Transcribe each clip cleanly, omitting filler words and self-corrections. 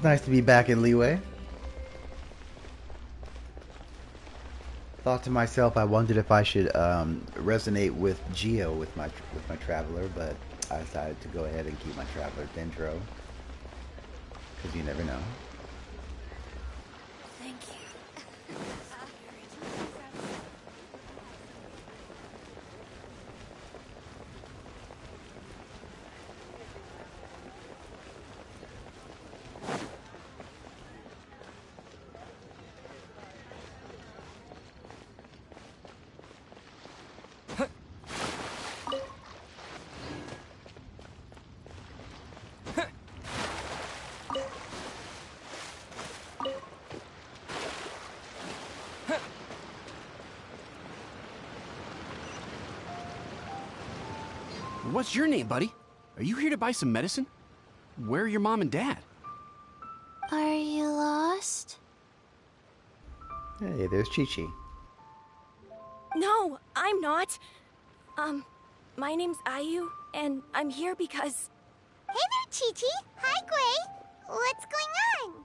Nice to be back in Leeway. Thought to myself, I wondered if I should resonate with Geo with my Traveler, but I decided to go ahead and keep my Traveler Dendro, because you never know. Thank you. What's your name, buddy? Are you here to buy some medicine? Where are your mom and dad? Are you lost? Hey, there's Chi-Chi. No, I'm not. My name's Ayu, and I'm here because... Hey there, Chi-Chi. Hi, Gray. What's going on?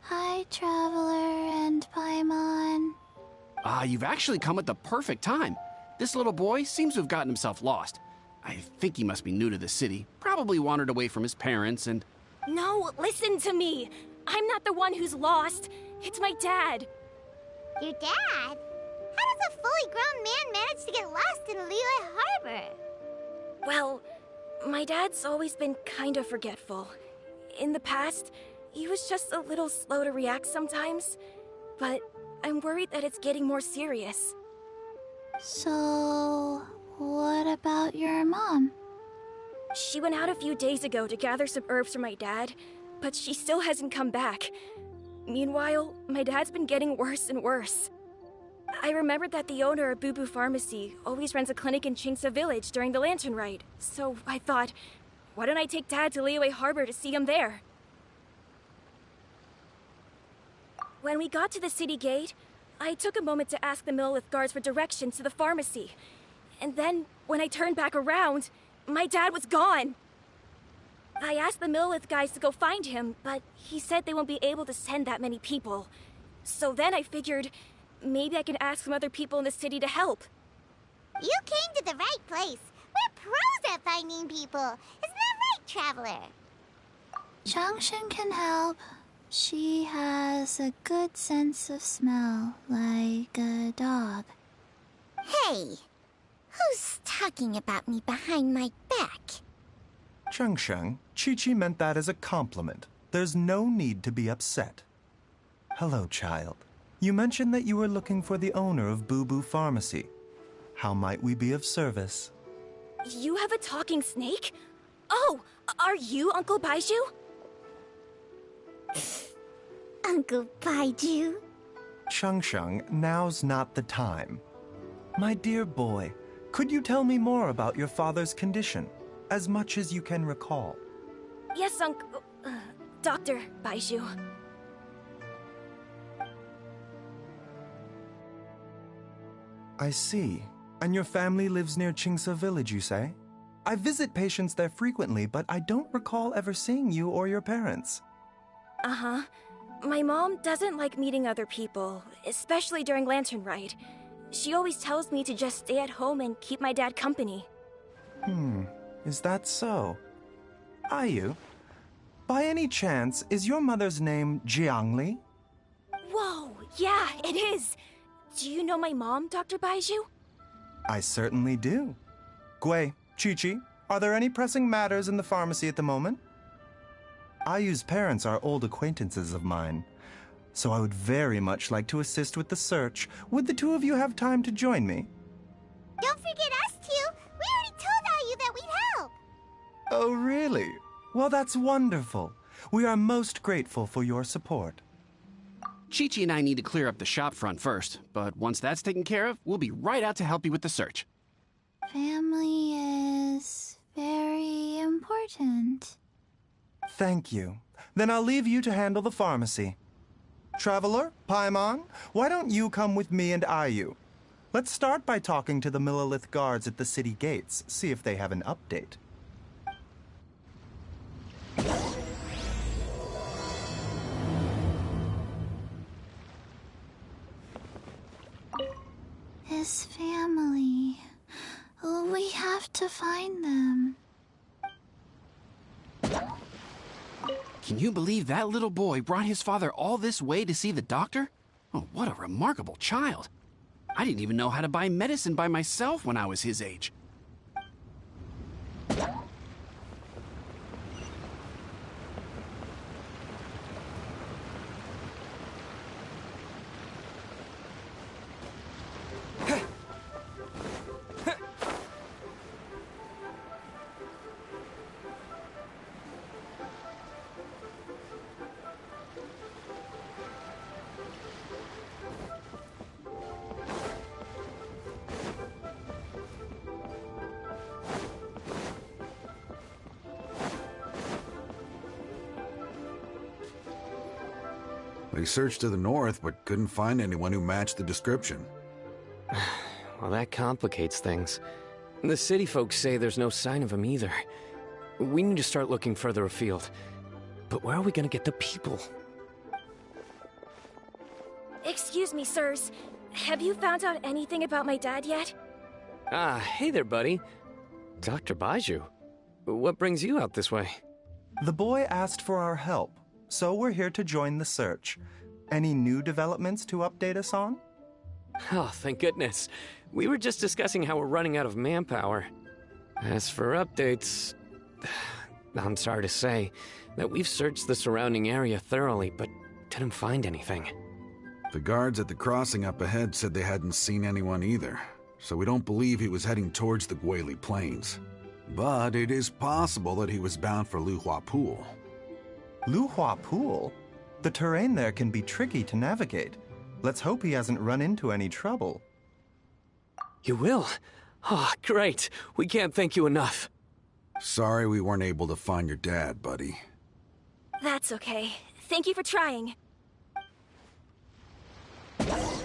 Hi, Traveler and Paimon. You've actually come at the perfect time. This little boy seems to have gotten himself lost. I think he must be new to the city. Probably wandered away from his parents and... No, listen to me. I'm not the one who's lost. It's my dad. Your dad? How does a fully grown man manage to get lost in Liyue Harbor? Well, my dad's always been kind of forgetful. In the past, he was just a little slow to react sometimes. But I'm worried that it's getting more serious. So, what about your mom? She went out a few days ago to gather some herbs for my dad, but she still hasn't come back. Meanwhile, my dad's been getting worse and worse. I remembered that the owner of Boo Boo Pharmacy always runs a clinic in Chingsa Village during the Lantern Rite, so I thought, why don't I take Dad to Liyue Harbor to see him there? When we got to the city gate, I took a moment to ask the Millelith guards for directions to the pharmacy. And then, when I turned back around, my dad was gone. I asked the Millelith guys to go find him, but he said they won't be able to send that many people. So then I figured, maybe I can ask some other people in the city to help. You came to the right place. We're pros at finding people. Isn't that right, Traveler? Changshan can help. She has a good sense of smell, like a dog. Hey, who's talking about me behind my back? Changshan, Chi-Chi meant that as a compliment. There's no need to be upset. Hello, child. You mentioned that you were looking for the owner of Boo Boo Pharmacy. How might we be of service? You have a talking snake? Oh, are you Uncle Baizhu? Uncle Baizhu? Changshan, now's not the time. My dear boy, could you tell me more about your father's condition, as much as you can recall? Yes, Uncle... Dr. Baizhu. I see. And your family lives near Chingsa Village, you say? I visit patients there frequently, but I don't recall ever seeing you or your parents. Uh-huh. My mom doesn't like meeting other people, especially during Lantern Rite. She always tells me to just stay at home and keep my dad company. Is that so? Ayu, by any chance, is your mother's name Jiangli? Whoa, yeah, it is. Do you know my mom, Dr. Baizhu? I certainly do. Gui, Chi-Chi, are there any pressing matters in the pharmacy at the moment? Ayu's parents are old acquaintances of mine, so I would very much like to assist with the search. Would the two of you have time to join me? Don't forget us two. We already told Ayu that we'd help. Oh, really? Well, that's wonderful. We are most grateful for your support. Chi-Chi and I need to clear up the shop front first, but once that's taken care of, we'll be right out to help you with the search. Family is very important. Thank you. Then I'll leave you to handle the pharmacy. Traveler, Paimon, why don't you come with me and Ayu? Let's start by talking to the Millelith guards at the city gates, see if they have an update. to find them. Can you believe that little boy brought his father all this way to see the doctor? Oh, what a remarkable child. I didn't even know how to buy medicine by myself when I was his age. They searched to the north, but couldn't find anyone who matched the description. Well, that complicates things. The city folks say there's no sign of him either. We need to start looking further afield. But where are we gonna get the people? Excuse me, sirs. Have you found out anything about my dad yet? Ah, hey there, buddy. Dr. Baizhu. What brings you out this way? The boy asked for our help, so we're here to join the search. Any new developments to update us on? Oh, thank goodness. We were just discussing how we're running out of manpower. As for updates, I'm sorry to say that we've searched the surrounding area thoroughly, but didn't find anything. The guards at the crossing up ahead said they hadn't seen anyone either, so we don't believe he was heading towards the Guili Plains. But it is possible that he was bound for Luhua Pool. Luhua Pool? The terrain there can be tricky to navigate. Let's hope he hasn't run into any trouble. You will? Oh, great. We can't thank you enough. Sorry we weren't able to find your dad, buddy. That's okay. Thank you for trying. Alright,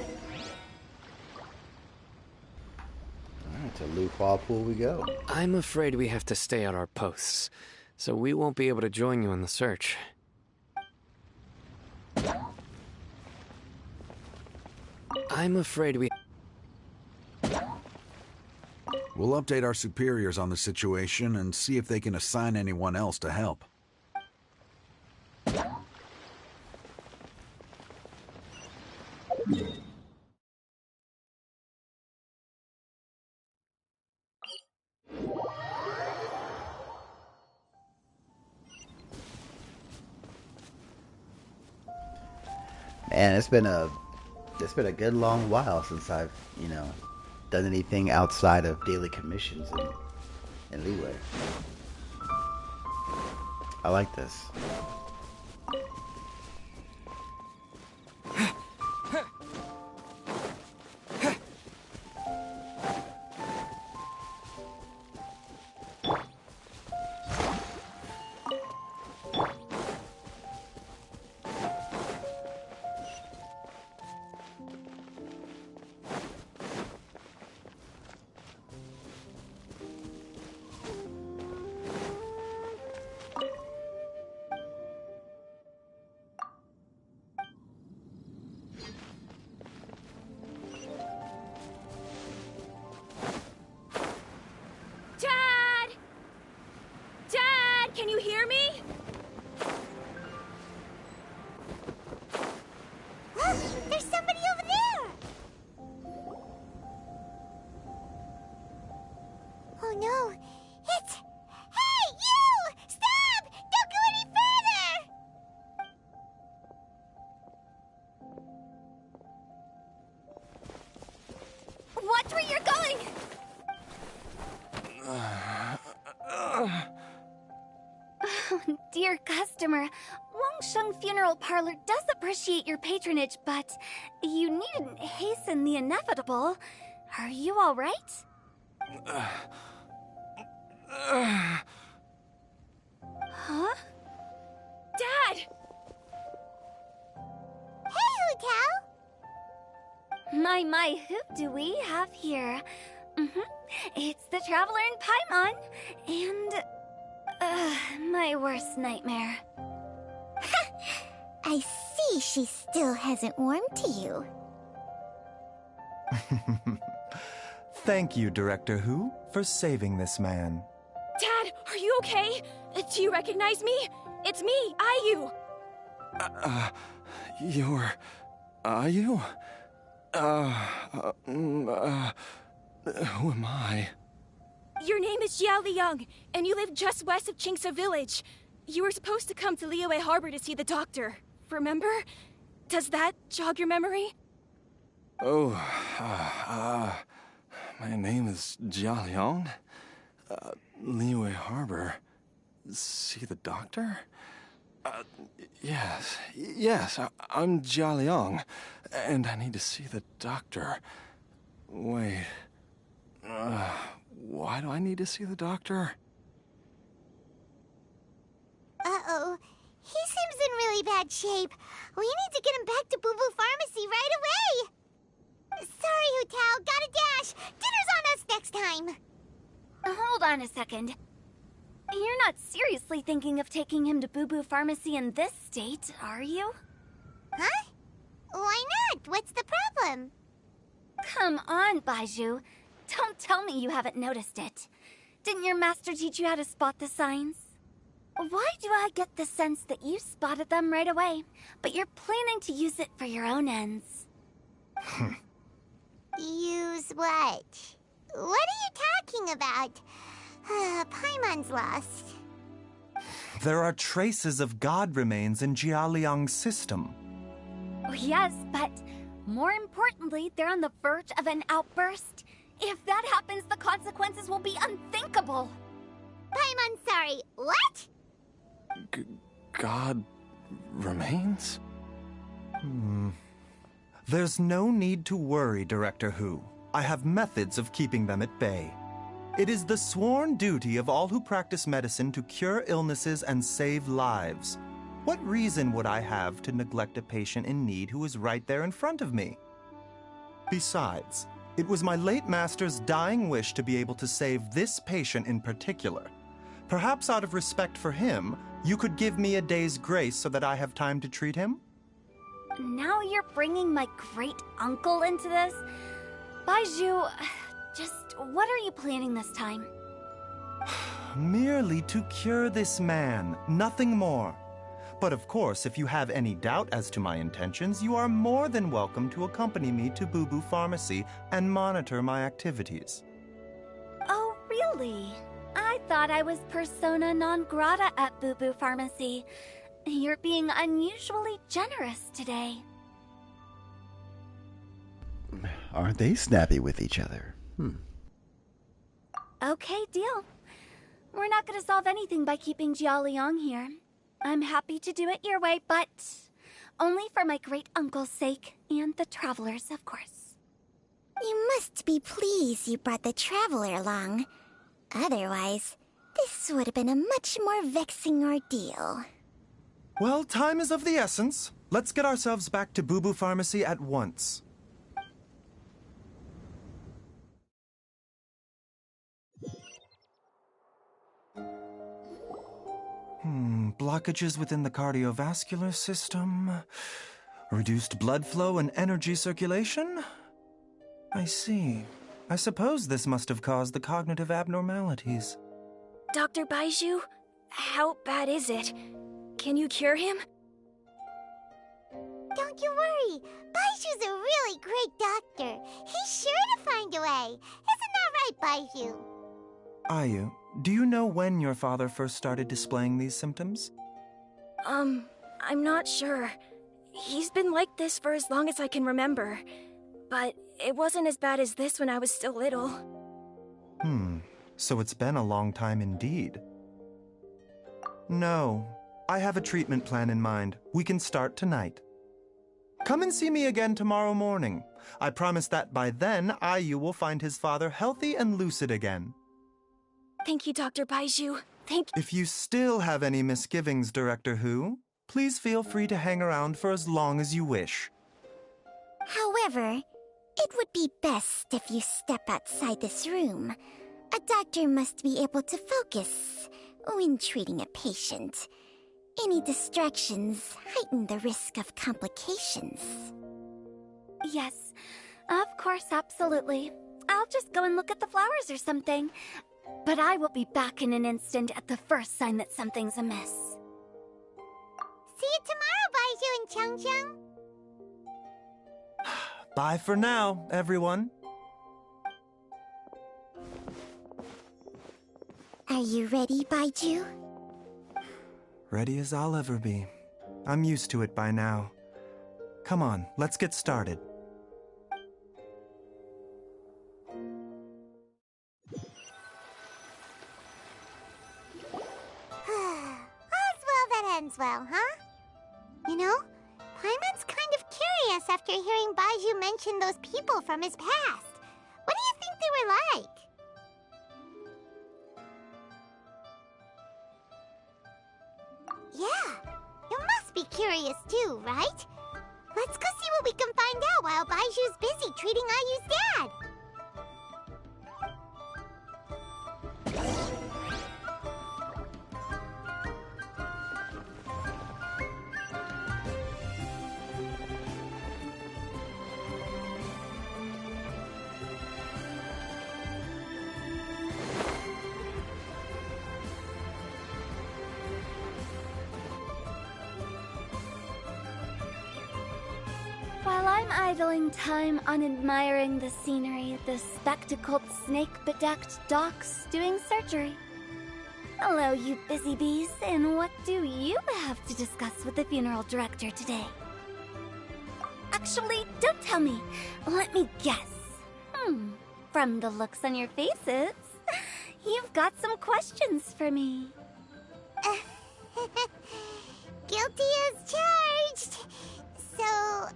to Luhua Pool we go. I'm afraid we have to stay at our posts, so we won't be able to join you in the search. I'm afraid we... We'll update our superiors on the situation and see if they can assign anyone else to help. Man, it's been a good long while since I've, done anything outside of daily commissions and leeway. I like this. Dad! Dad, can you hear me? Look, there's somebody over there! Oh no, it's... Hey, you! Stop! Don't go any further! Watch where you're going! Oh, dear customer, Wangsheng Funeral Parlor does appreciate your patronage, but you needn't hasten the inevitable. Are you all right? Huh? Dad! Hey, Hu Tao! My, who do we have here? It's the Traveler in Paimon, and... my worst nightmare. I see she still hasn't warmed to you. Thank you, Director Who, for saving this man. Dad, are you okay? Do you recognize me? It's me, Ayu. You're... Are you? Who am I? Your name is Jia Liang, and you live just west of Qingse Village. You were supposed to come to Liyue Harbor to see the doctor. Remember? Does that jog your memory? Oh, my name is Jia Liang. Liyue Harbor. See the doctor? Yes, I'm Jia Liang, and I need to see the doctor. Wait, why do I need to see the doctor? Uh-oh. He seems in really bad shape. We need to get him back to Boo Boo Pharmacy right away. Sorry, Hu Tao. Gotta dash. Dinner's on us next time. Hold on a second. You're not seriously thinking of taking him to Boo Boo Pharmacy in this state, are you? Huh? Why not? What's the problem? Come on, Baizhu. Don't tell me you haven't noticed it. Didn't your master teach you how to spot the signs? Why do I get the sense that you spotted them right away, but you're planning to use it for your own ends? Use what? What are you talking about? Paimon's lost. There are traces of god remains in Jia Liang's system. Oh, yes, but more importantly, they're on the verge of an outburst. If that happens, the consequences will be unthinkable. Paimon, sorry. What? God remains? There's no need to worry, Director Who. I have methods of keeping them at bay. It is the sworn duty of all who practice medicine to cure illnesses and save lives. What reason would I have to neglect a patient in need who is right there in front of me? Besides, it was my late master's dying wish to be able to save this patient in particular. Perhaps out of respect for him, you could give me a day's grace so that I have time to treat him? Now you're bringing my great-uncle into this? Baizhu, just what are you planning this time? Merely to cure this man, nothing more. But of course, if you have any doubt as to my intentions, you are more than welcome to accompany me to Boo Boo Pharmacy and monitor my activities. Oh, really? I thought I was persona non grata at Boo Boo Pharmacy. You're being unusually generous today. Aren't they snappy with each other? Okay, deal. We're not going to solve anything by keeping Jia Liang here. I'm happy to do it your way, but only for my great-uncle's sake and the travelers, of course. You must be pleased you brought the traveler along. Otherwise, this would have been a much more vexing ordeal. Well, time is of the essence. Let's get ourselves back to Boo Boo Pharmacy at once. Blockages within the cardiovascular system. Reduced blood flow and energy circulation? I see. I suppose this must have caused the cognitive abnormalities. Dr. Baizhu, how bad is it? Can you cure him? Don't you worry. Baizhu's a really great doctor. He's sure to find a way. Isn't that right, Baizhu? Ayu, do you know when your father first started displaying these symptoms? I'm not sure. He's been like this for as long as I can remember. But it wasn't as bad as this when I was still little. So it's been a long time indeed. No, I have a treatment plan in mind. We can start tonight. Come and see me again tomorrow morning. I promise that by then, Ayu will find his father healthy and lucid again. Thank you, Dr. Baizhu. Thank you. If you still have any misgivings, Director Who, please feel free to hang around for as long as you wish. However, it would be best if you step outside this room. A doctor must be able to focus when treating a patient. Any distractions heighten the risk of complications. Yes, of course, absolutely. I'll just go and look at the flowers or something. But I will be back in an instant at the first sign that something's amiss. See you tomorrow, Baizhu and Changcheng. Bye for now, everyone. Are you ready, Baizhu? Ready as I'll ever be. I'm used to it by now. Come on, let's get started. All's well that ends well, huh? You know, Paimon's kind of curious after hearing Baizhu mention those people from his past. What do you think they were like? Yeah, you must be curious too, right? Let's go see what we can find out while Baizhu's busy treating Ayu's dad. While I'm idling time on admiring the scenery, the spectacled snake-bedecked docs doing surgery. Hello, you busy bees, and what do you have to discuss with the funeral director today? Actually, don't tell me. Let me guess. From the looks on your faces, you've got some questions for me. Guilty as charged. So,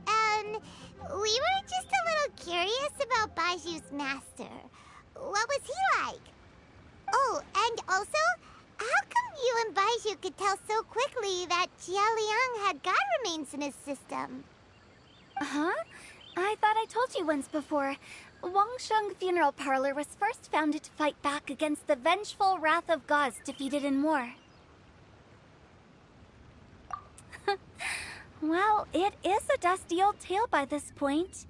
we were just a little curious about Baizhu's master. What was he like? Oh, and also, how come you and Baizhu could tell so quickly that Jia Liang had god remains in his system? Huh? I thought I told you once before. Wangsheng Funeral Parlor was first founded to fight back against the vengeful wrath of gods defeated in war. Well, it is a dusty old tale by this point.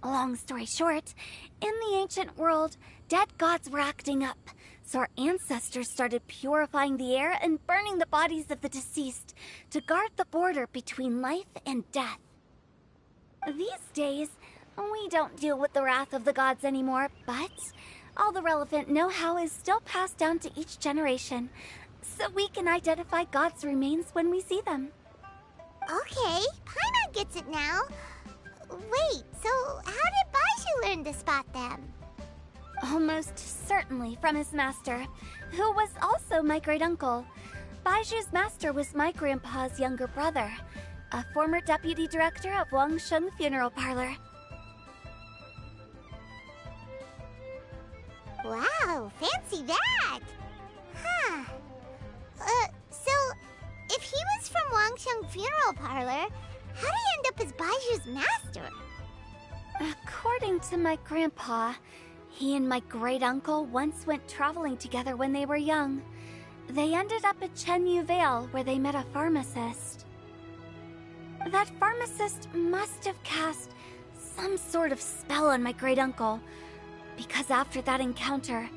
Long story short, in the ancient world, dead gods were acting up, so our ancestors started purifying the air and burning the bodies of the deceased to guard the border between life and death. These days, we don't deal with the wrath of the gods anymore, but all the relevant know-how is still passed down to each generation, so we can identify gods' remains when we see them. Okay, Paimon gets it now. Wait, so how did Baizhu learn to spot them? Almost certainly from his master, who was also my great-uncle. Baizhu's master was my grandpa's younger brother, a former deputy director of Wangsheng Funeral Parlor. Wow, fancy that! Huh. So, if he was from Wangsheng Funeral Parlor, how did he end up as Baizhu's master? According to my grandpa, he and my great-uncle once went traveling together when they were young. They ended up at Chenyu Vale, where they met a pharmacist. That pharmacist must have cast some sort of spell on my great-uncle, because after that encounter,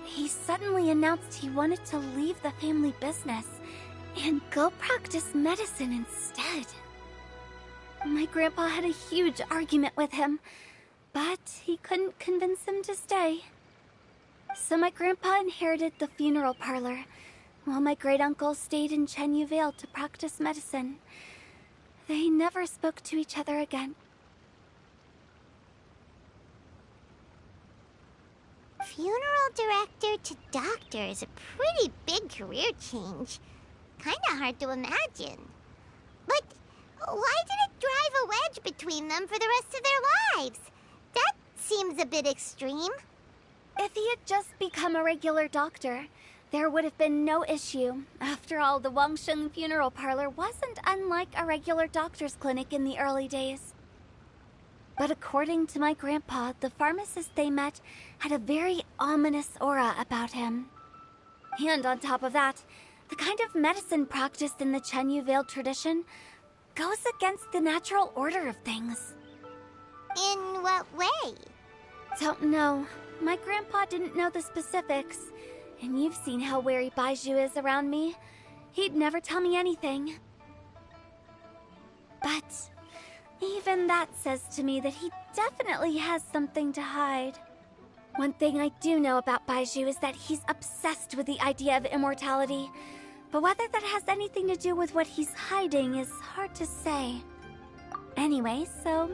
he suddenly announced he wanted to leave the family business and go practice medicine instead. My grandpa had a huge argument with him, but he couldn't convince him to stay. So my grandpa inherited the funeral parlor, while my great-uncle stayed in Chenyu Vale to practice medicine. They never spoke to each other again. Funeral director to doctor is a pretty big career change. Kinda hard to imagine. But why did it drive a wedge between them for the rest of their lives? That seems a bit extreme. If he had just become a regular doctor, there would have been no issue. After all, the Wangsheng Funeral Parlor wasn't unlike a regular doctor's clinic in the early days. But according to my grandpa, the pharmacist they met had a very ominous aura about him. And on top of that, the kind of medicine practiced in the Chenyu Vale tradition goes against the natural order of things. In what way? Don't know. My grandpa didn't know the specifics, and you've seen how wary Baizhu is around me. He'd never tell me anything. But even that says to me that he definitely has something to hide. One thing I do know about Baizhu is that he's obsessed with the idea of immortality, but whether that has anything to do with what he's hiding is hard to say. Anyway, so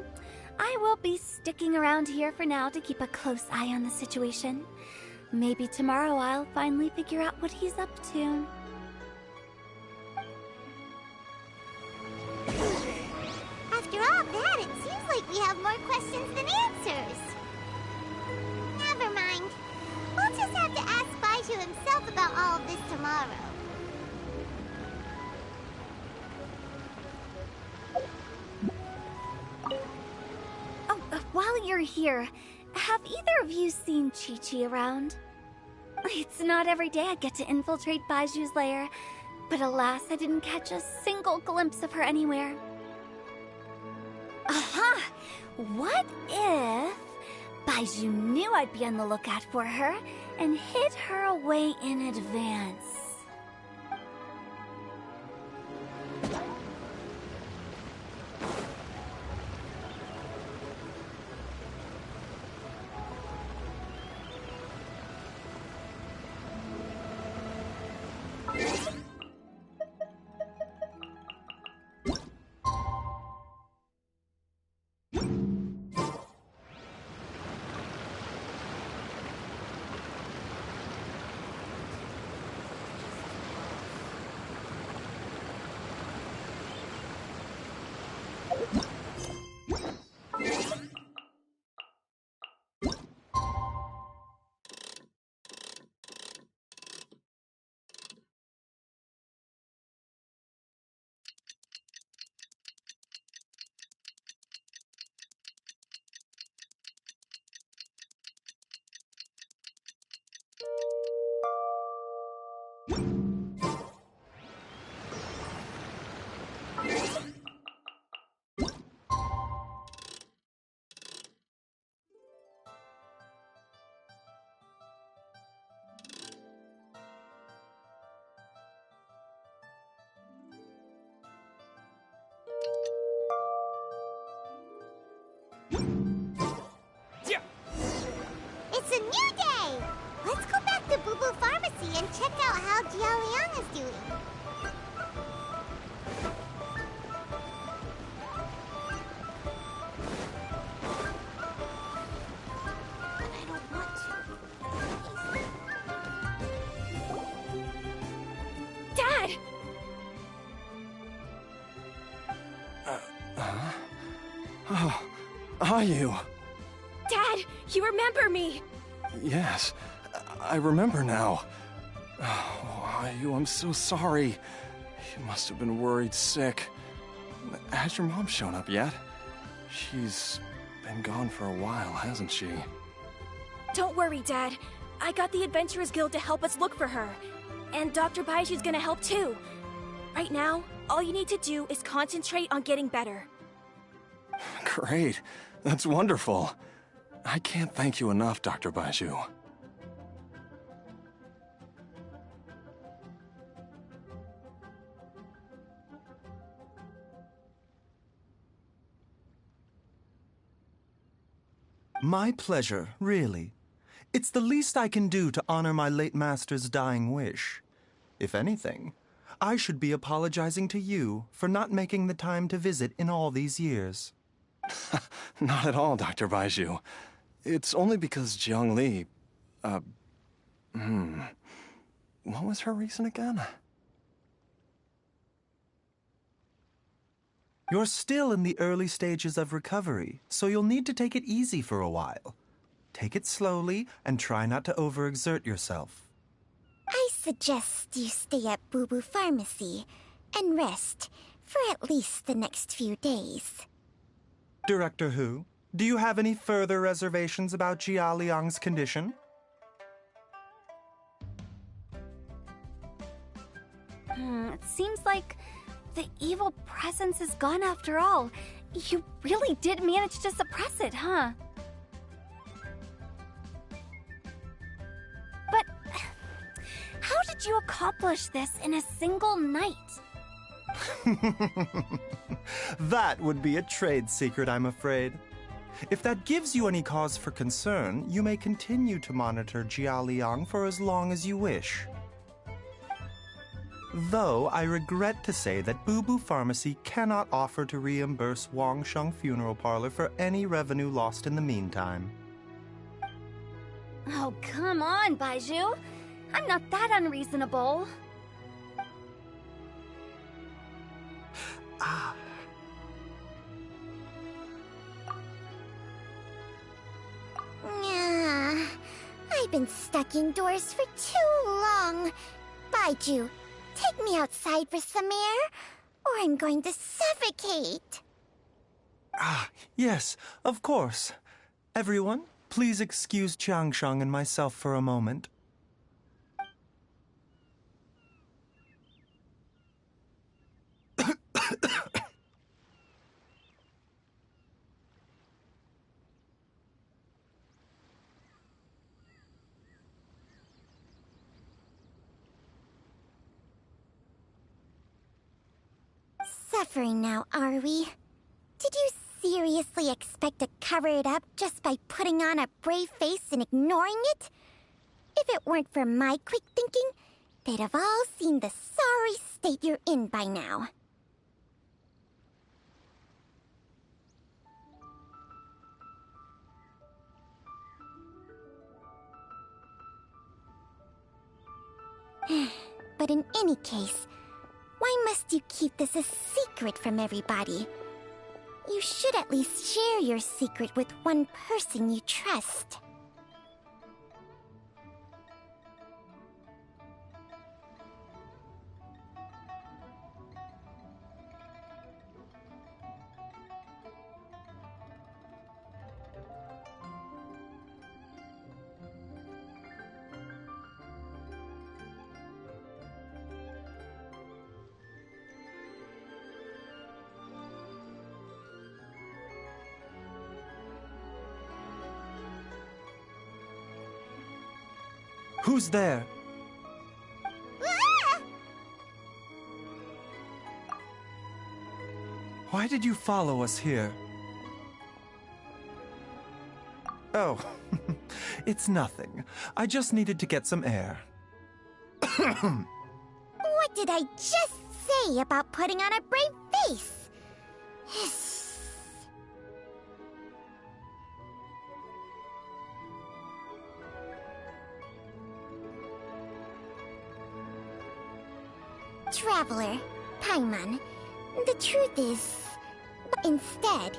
I will be sticking around here for now to keep a close eye on the situation. Maybe tomorrow I'll finally figure out what he's up to. After all that, it seems like we have more questions than answers. Never mind. We'll just have to ask Baizhu himself about all of this tomorrow. While you're here, have either of you seen Chi-Chi around? It's not every day I get to infiltrate Baizhu's lair, but alas, I didn't catch a single glimpse of her anywhere. Aha! What if Baizhu knew I'd be on the lookout for her and hid her away in advance? It's a new day! Let's go back to Boo Boo Pharmacy and check out how Jiao is doing. But I don't want to. Dad! Oh, are you? Dad, you remember me! Yes, I remember now. Oh, Ayu, I'm so sorry. You must have been worried sick. Has your mom shown up yet? She's been gone for a while, hasn't she? Don't worry, Dad. I got the Adventurers Guild to help us look for her. And Dr. Baizhu's gonna help too. Right now, all you need to do is concentrate on getting better. Great. That's wonderful. I can't thank you enough, Dr. Baizhu. My pleasure, really. It's the least I can do to honor my late master's dying wish. If anything, I should be apologizing to you for not making the time to visit in all these years. Not at all, Dr. Baizhu. It's only because Jiang Li... What was her reason again? You're still in the early stages of recovery, so you'll need to take it easy for a while. Take it slowly and try not to overexert yourself. I suggest you stay at Boo Boo Pharmacy and rest for at least the next few days. Director Hu, do you have any further reservations about Jia Liang's condition? It seems like the evil presence is gone after all. You really did manage to suppress it, huh? did you accomplish this in a single night? That would be a trade secret, I'm afraid. If that gives you any cause for concern, you may continue to monitor Jialiang for as long as you wish. Though I regret to say that Boo Boo Pharmacy cannot offer to reimburse Wangsheng Funeral Parlor for any revenue lost in the meantime. Oh, come on, Baizhu. I'm not that unreasonable. I've been stuck indoors for too long. Baizhu, take me outside for some air, or I'm going to suffocate. Yes, of course. Everyone, please excuse Qiangsheng and myself for a moment. Suffering now, are we? Did you seriously expect to cover it up just by putting on a brave face and ignoring it? If it weren't for my quick thinking, they'd have all seen the sorry state you're in by now. But in any case, why must you keep this a secret from everybody? You should at least share your secret with one person you trust. Who's there? Why did you follow us here? Oh, it's nothing. I just needed to get some air. What did I just say about putting on a brave face? Traveler, Paimon, the truth is... Instead,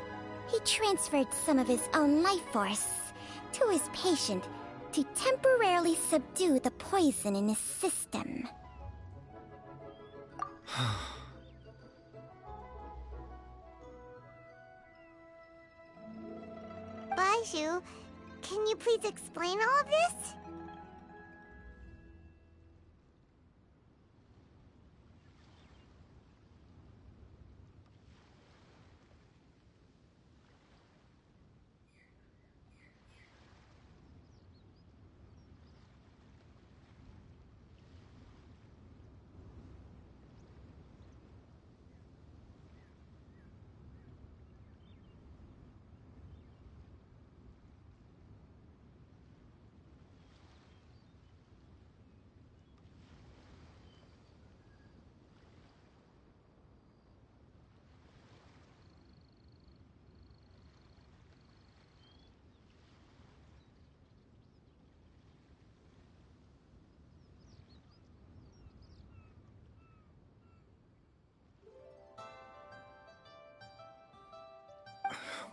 he transferred some of his own life force to his patient to temporarily subdue the poison in his system. Baizhu, can you please explain all of this?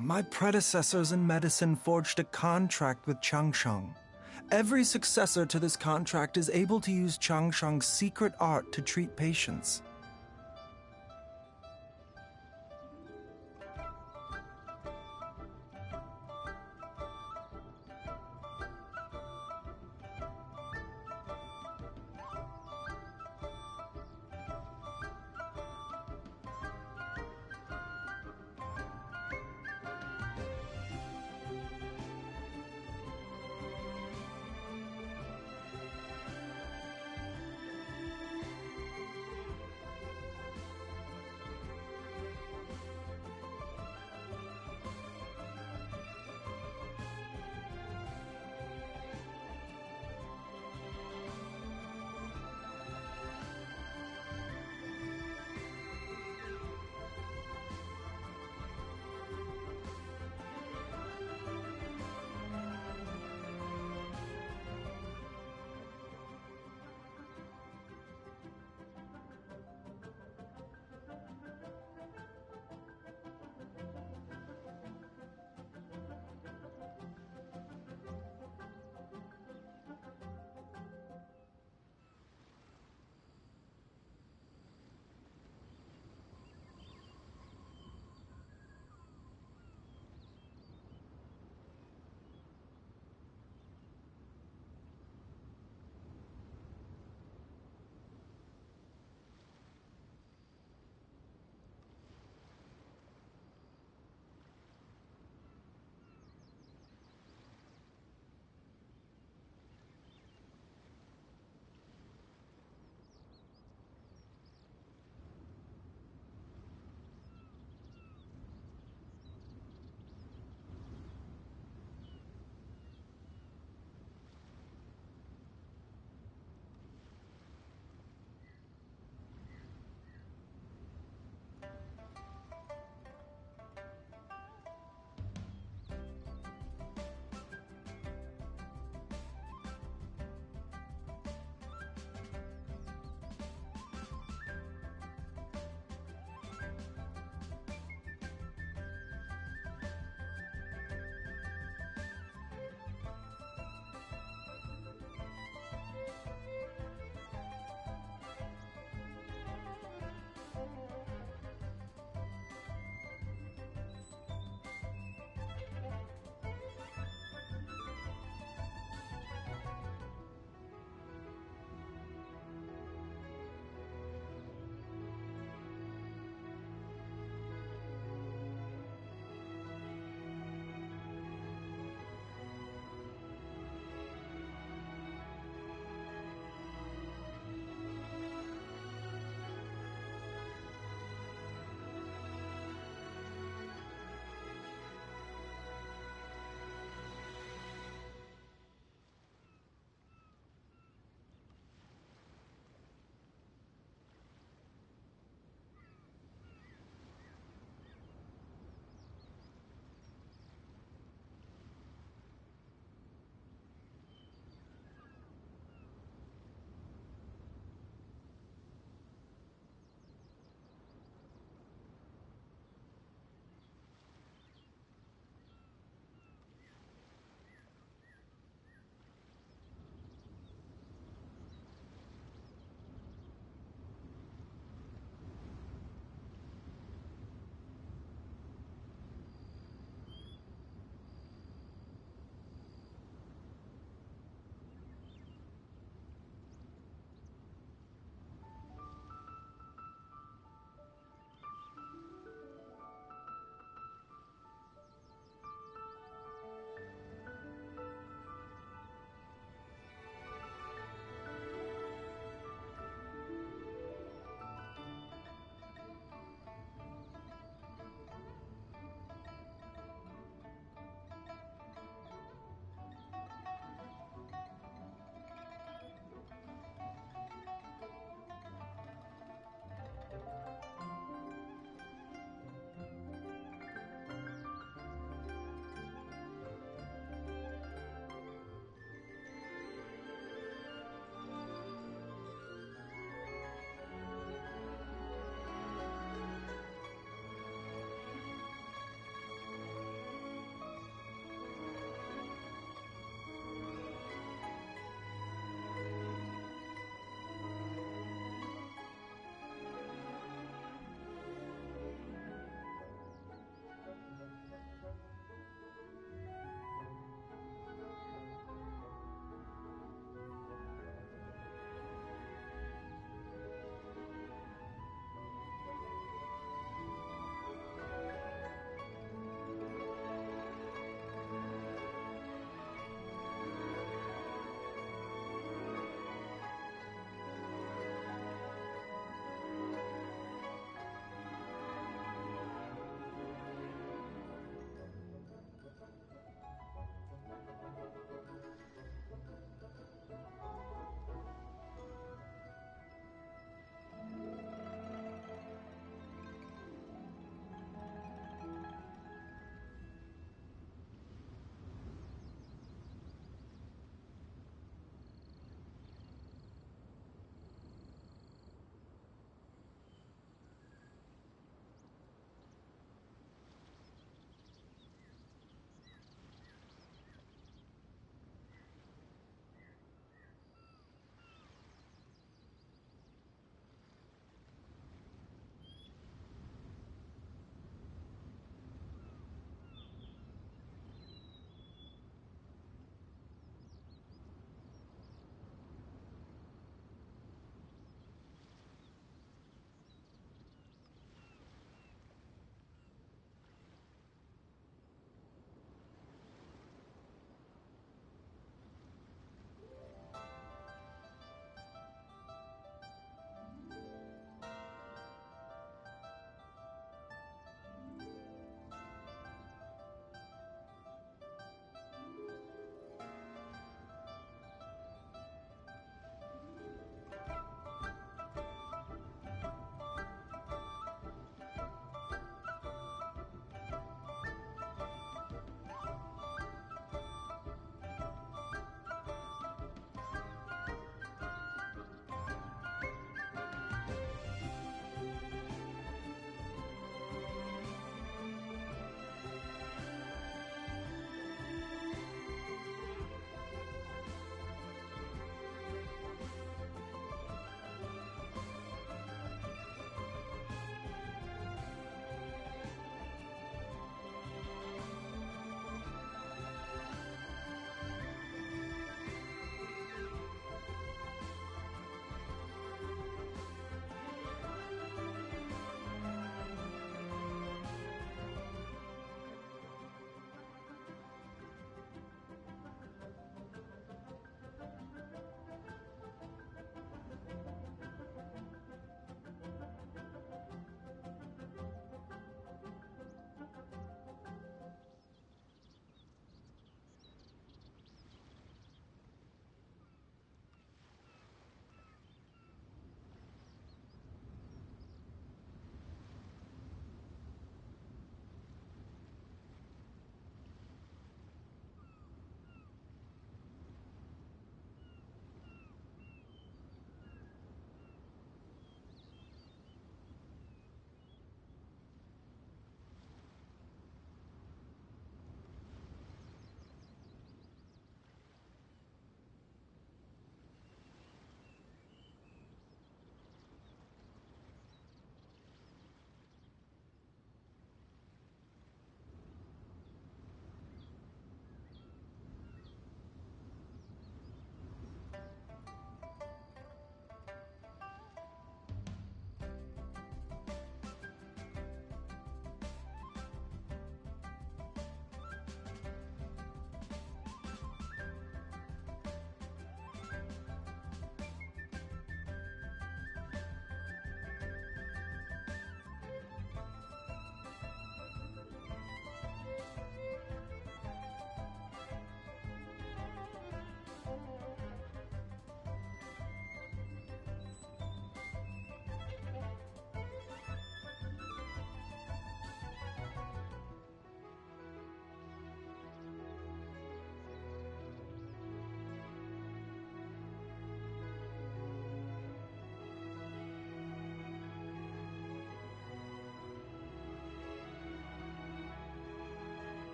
My predecessors in medicine forged a contract with Changsheng. Every successor to this contract is able to use Changsheng's secret art to treat patients.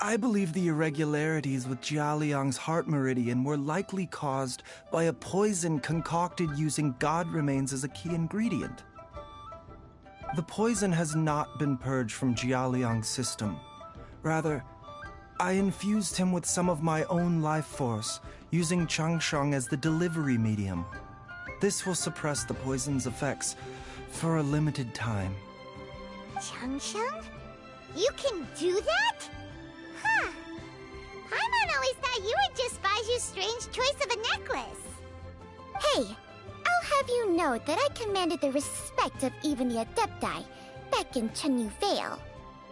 I believe the irregularities with Jialiang's heart meridian were likely caused by a poison concocted using god remains as a key ingredient. The poison has not been purged from Jialiang's system. Rather, I infused him with some of my own life force, using Changsheng as the delivery medium. This will suppress the poison's effects for a limited time. Changsheng? You can do that? Huh. Paimon always thought you were just Baizhu's strange choice of a necklace. Hey, I'll have you know that I commanded the respect of even the Adepti back in Chenyu Vale.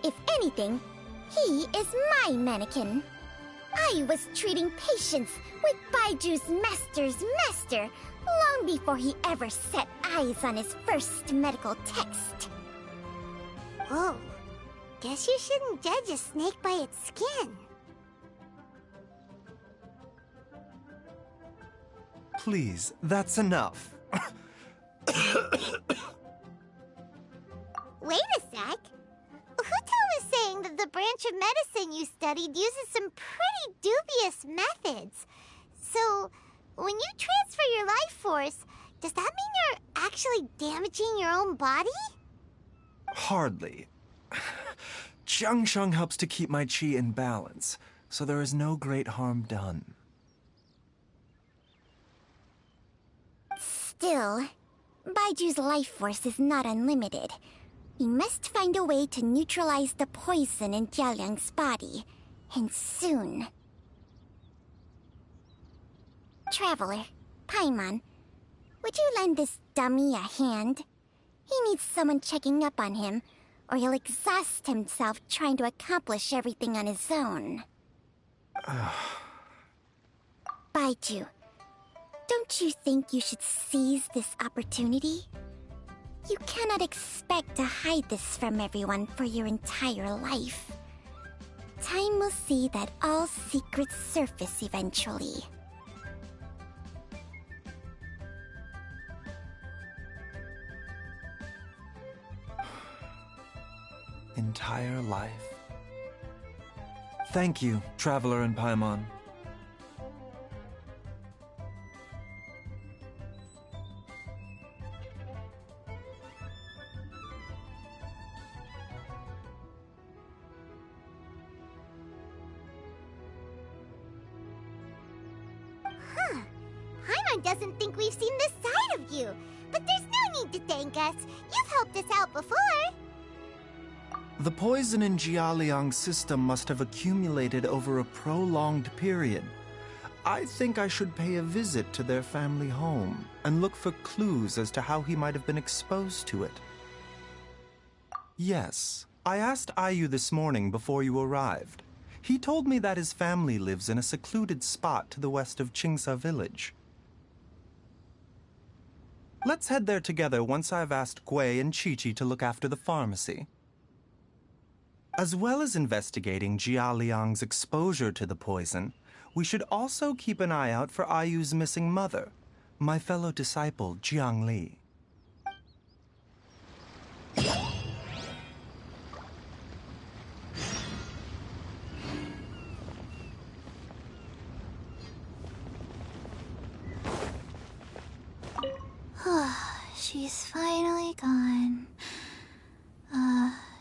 If anything, he is my mannequin. I was treating patients with Baiju's master's master long before he ever set eyes on his first medical text. Whoa. Guess you shouldn't judge a snake by its skin. Please, that's enough. Wait a sec. Huto was saying that the branch of medicine you studied uses some pretty dubious methods. So, when you transfer your life force, does that mean you're actually damaging your own body? Hardly. Changsheng helps to keep my chi in balance, so there is no great harm done. Still, Baiju's life force is not unlimited. We must find a way to neutralize the poison in Jialiang's body, and soon. Traveler, Paimon, would you lend this dummy a hand? He needs someone checking up on him, or he'll exhaust himself trying to accomplish everything on his own. Baizhu, don't you think you should seize this opportunity? You cannot expect to hide this from everyone for your entire life. Time will see that all secrets surface eventually. Entire life. Thank you, Traveler and Paimon. Paimon doesn't think we've seen this side of you, but there's no need to thank us. You've helped us out before. The poison in Jialiang's system must have accumulated over a prolonged period. I think I should pay a visit to their family home and look for clues as to how he might have been exposed to it. Yes, I asked Ayu this morning before you arrived. He told me that his family lives in a secluded spot to the west of Qingsa village. Let's head there together once I've asked Gui and Qiqi to look after the pharmacy. As well as investigating Jialiang's exposure to the poison, we should also keep an eye out for Ayu's missing mother, my fellow disciple Jiang Li. She's finally gone.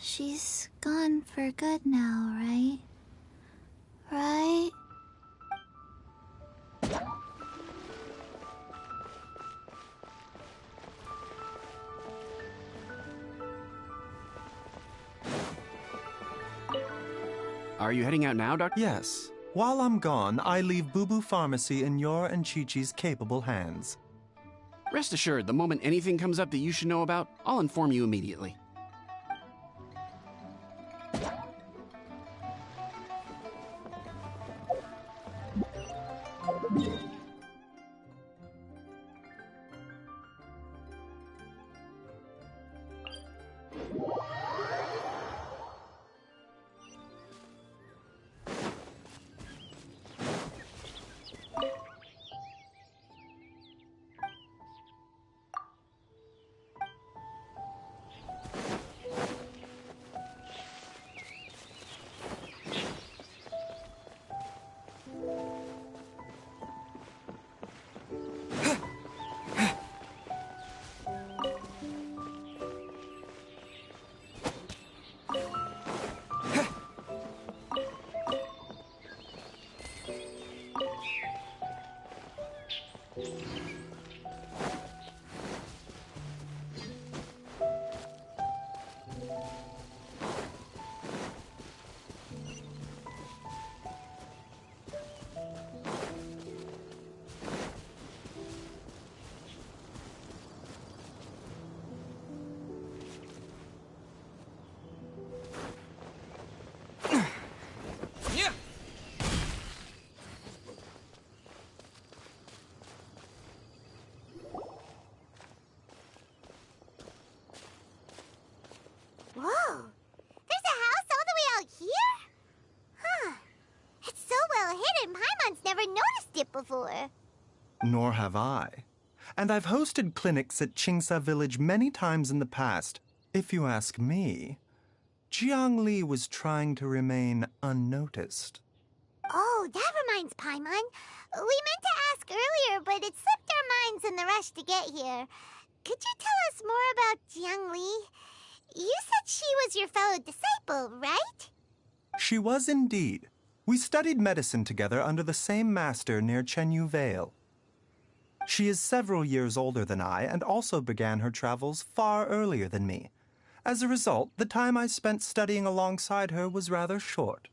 She's gone for good now, right? Right? Are you heading out now, Doctor? Yes. While I'm gone, I leave Boo Boo Pharmacy in your and Chi-Chi's capable hands. Rest assured, the moment anything comes up that you should know about, I'll inform you immediately. never noticed it before. Nor have I. And I've hosted clinics at Qingsa Village many times in the past. If you ask me, Jiang Li was trying to remain unnoticed. Oh, that reminds Paimon. We meant to ask earlier, but it slipped our minds in the rush to get here. Could you tell us more about Jiang Li? You said she was your fellow disciple, right? She was indeed. We studied medicine together under the same master near Chenyu Vale. She is several years older than I and also began her travels far earlier than me. As a result, the time I spent studying alongside her was rather short.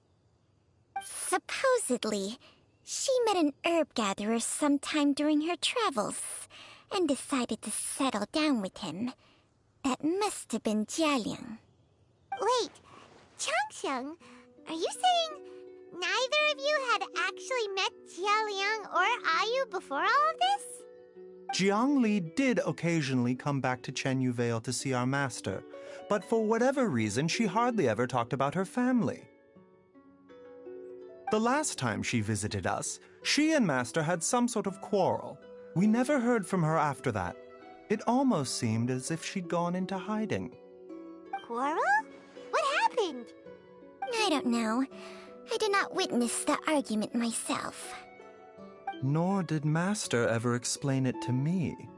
Supposedly, she met an herb gatherer sometime during her travels and decided to settle down with him. That must have been Jialiang. Wait, Changsheng, are you saying neither of you had actually met Jialiang or Ayu before all of this? Jiang Li did occasionally come back to Chenyu Vale to see our master, but for whatever reason, she hardly ever talked about her family. The last time she visited us, she and Master had some sort of quarrel. We never heard from her after that. It almost seemed as if she'd gone into hiding. Quarrel? What happened? I don't know. I did not witness the argument myself. Nor did Master ever explain it to me.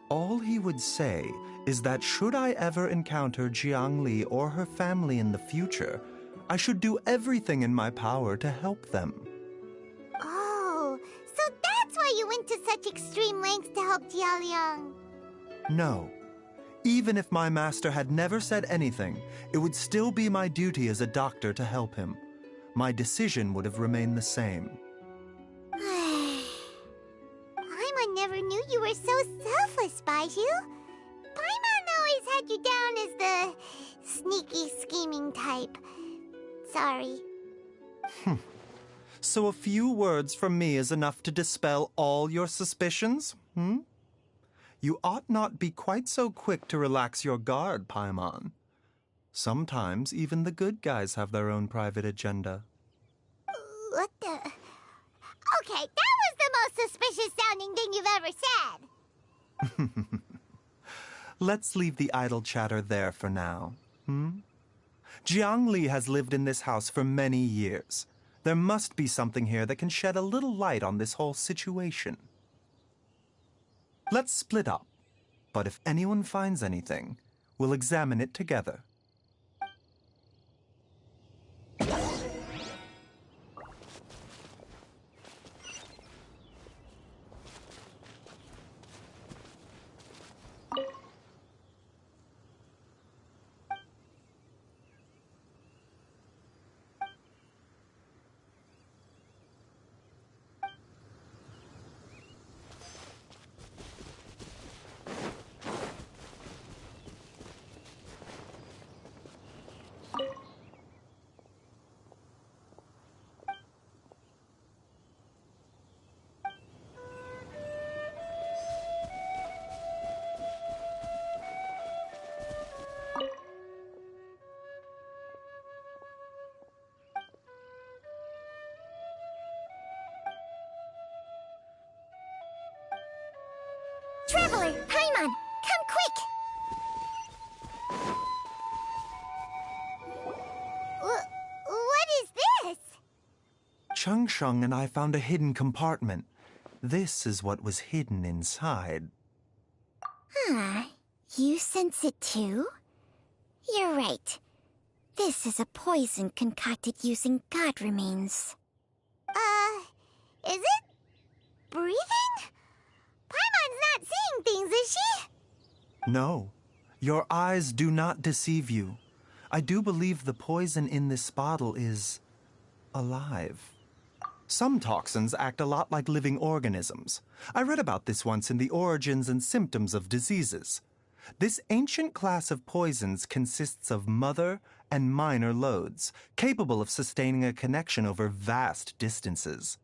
All he would say is that should I ever encounter Jiang Li or her family in the future, I should do everything in my power to help them. Oh, so that's why you went to such extreme lengths to help Jialiang. No. Even if my master had never said anything, it would still be my duty as a doctor to help him. My decision would have remained the same. Paimon never knew you were so selfless, Baizhu. Paimon always had you down as the sneaky, scheming type. Sorry. So a few words from me is enough to dispel all your suspicions, You ought not be quite so quick to relax your guard, Paimon. Sometimes even the good guys have their own private agenda. What the... Okay, that was the most suspicious-sounding thing you've ever said. Let's leave the idle chatter there for now, Jiang Li has lived in this house for many years. There must be something here that can shed a little light on this whole situation. Let's split up, but if anyone finds anything, we'll examine it together. Traveler, Paimon, come quick! What is this? Changsheng and I found a hidden compartment. This is what was hidden inside. You sense it too? You're right. This is a poison concocted using god remains. Is it breathing? Paimon's not seeing things, is she? No, your eyes do not deceive you. I do believe the poison in this bottle is alive. Some toxins act a lot like living organisms. I read about this once in the Origins and Symptoms of Diseases. This ancient class of poisons consists of mother and minor loads, capable of sustaining a connection over vast distances.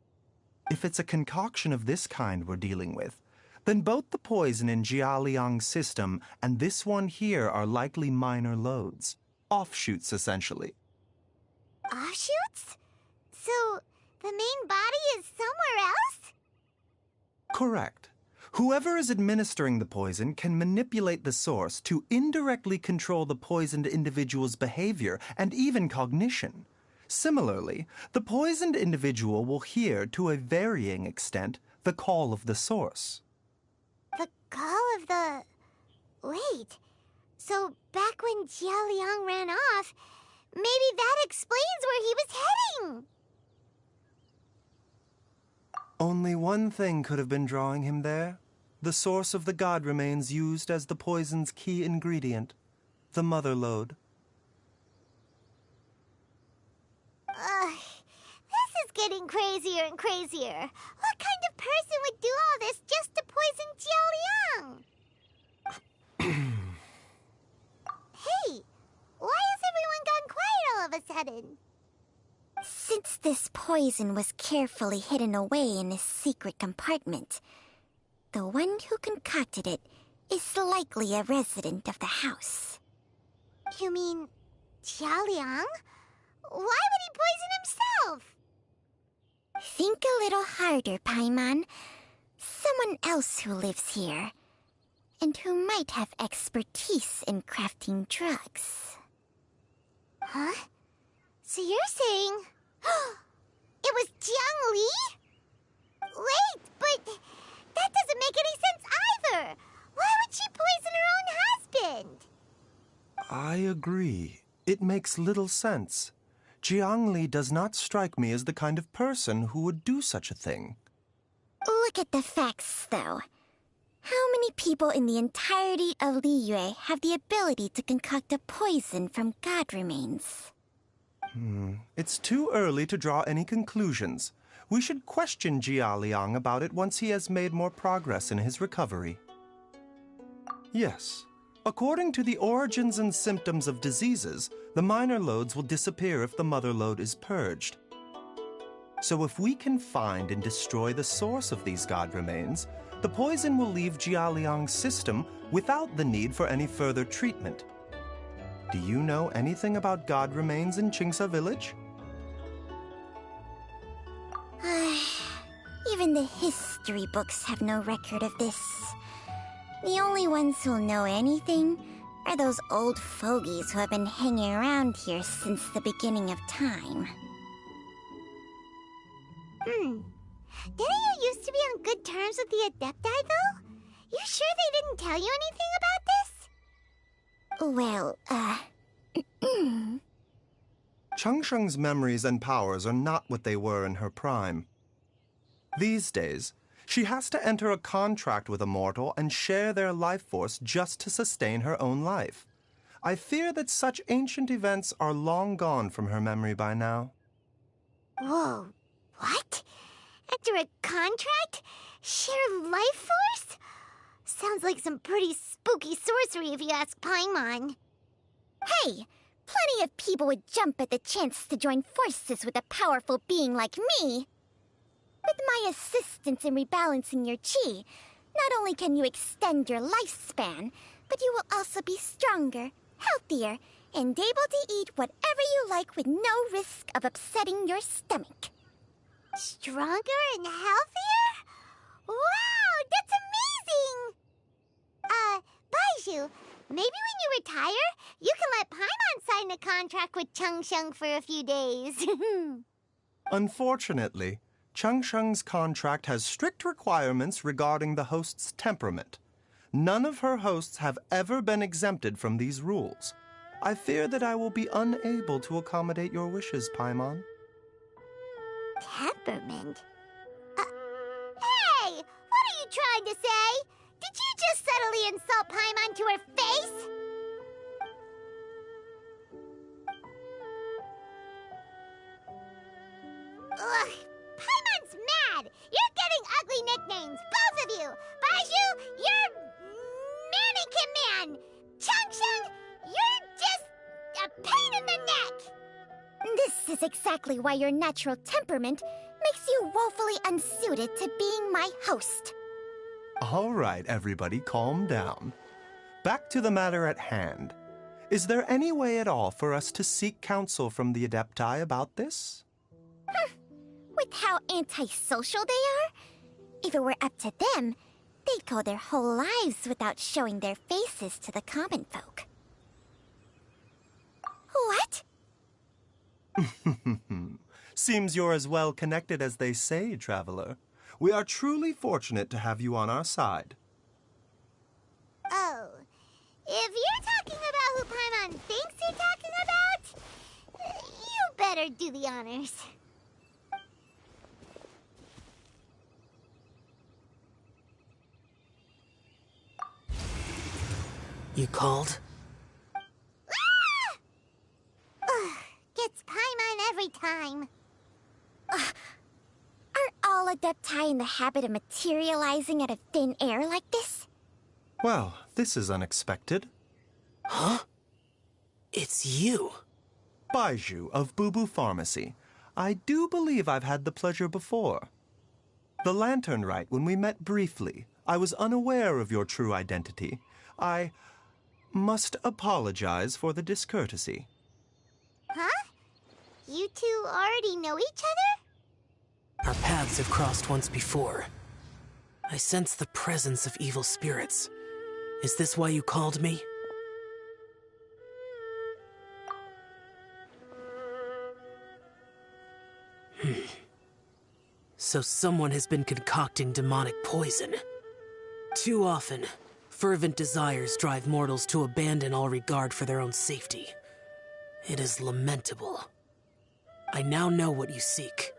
If it's a concoction of this kind we're dealing with, then both the poison in Jialiang's system and this one here are likely minor loads. Offshoots, essentially. Offshoots? So, The main body is somewhere else? Correct. Whoever is administering the poison can manipulate the source to indirectly control the poisoned individual's behavior and even cognition. Similarly, the poisoned individual will hear, to a varying extent, the call of the source. The call of the... Wait. So back when Jia Liang ran off, maybe that explains where he was heading! Only one thing could have been drawing him there. The source of the god remains used as the poison's key ingredient, the mother lode. This is getting crazier and crazier. What kind of person would do all this just to poison Jia Liang? Hey, why has everyone gone quiet all of a sudden? Since this poison was carefully hidden away in a secret compartment, the one who concocted it is likely a resident of the house. You mean Jia Liang? Why would he poison himself? Think a little harder, Paimon. Someone else who lives here, and who might have expertise in crafting drugs. Huh? So you're saying... it was Jiang Li? Wait, but that doesn't make any sense either! Why would she poison her own husband? I agree. It makes little sense. Jiang Li does not strike me as the kind of person who would do such a thing. Look at the facts, though. How many people in the entirety of Liyue have the ability to concoct a poison from god remains? It's too early to draw any conclusions. We should question Jia Liang about it once he has made more progress in his recovery. Yes. According to the origins and symptoms of diseases, the minor lodes will disappear if the mother lode is purged. So if we can find and destroy the source of these god remains, the poison will leave Jia Liang's system without the need for any further treatment. Do you know anything about god remains in Qingsa village? Even the history books have no record of this. The only ones who'll know anything are those old fogies who have been hanging around here since the beginning of time. Didn't you used to be on good terms with the Adepti, though? You sure they didn't tell you anything about this? Well, Changsheng's memories and powers are not what they were in her prime. These days, she has to enter a contract with a mortal and share their life force just to sustain her own life. I fear that such ancient events are long gone from her memory by now. Whoa, what? Enter a contract? Share life force? Sounds like some pretty spooky sorcery if you ask Paimon. Hey, plenty of people would jump at the chance to join forces with a powerful being like me. With my assistance in rebalancing your chi, not only can you extend your lifespan, but you will also be stronger, healthier, and able to eat whatever you like with no risk of upsetting your stomach. Stronger and healthier? Wow, that's amazing! Baizhu, maybe when you retire, you can let Paimon sign a contract with Changsheng for a few days. Unfortunately, Changsheng's contract has strict requirements regarding the host's temperament. None of her hosts have ever been exempted from these rules. I fear that I will be unable to accommodate your wishes, Paimon. Temperament? Hey! What are you trying to say? Did you just subtly insult Paimon to her face? Ugh! Paimon's mad! You're getting ugly nicknames, both of you! Baizhu, you're... Mannequin Man! Changsheng, you're just... a pain in the neck! This is exactly why your natural temperament makes you woefully unsuited to being my host. All right, everybody, calm down. Back to the matter at hand. Is there any way at all for us to seek counsel from the Adepti about this? with how antisocial they are, if it were up to them, they'd go their whole lives without showing their faces to the common folk. What? Seems you're as well connected as they say, traveler. We are truly fortunate to have you on our side. Oh, if you're talking about who Paimon thinks you're talking about, you better do the honors. You called? Gets Paimon every time. Are all Adepti in the habit of materializing out of thin air like this? Well, this is unexpected. Huh? It's you. Baizhu of Bubu Pharmacy. I do believe I've had the pleasure before. The Lantern Rite, when we met briefly, I was unaware of your true identity. I must apologize for the discourtesy. Huh? You two already know each other? Our paths have crossed once before. I sense the presence of evil spirits. Is this why you called me? So someone has been concocting demonic poison. Too often, fervent desires drive mortals to abandon all regard for their own safety. It is lamentable. I now know what you seek.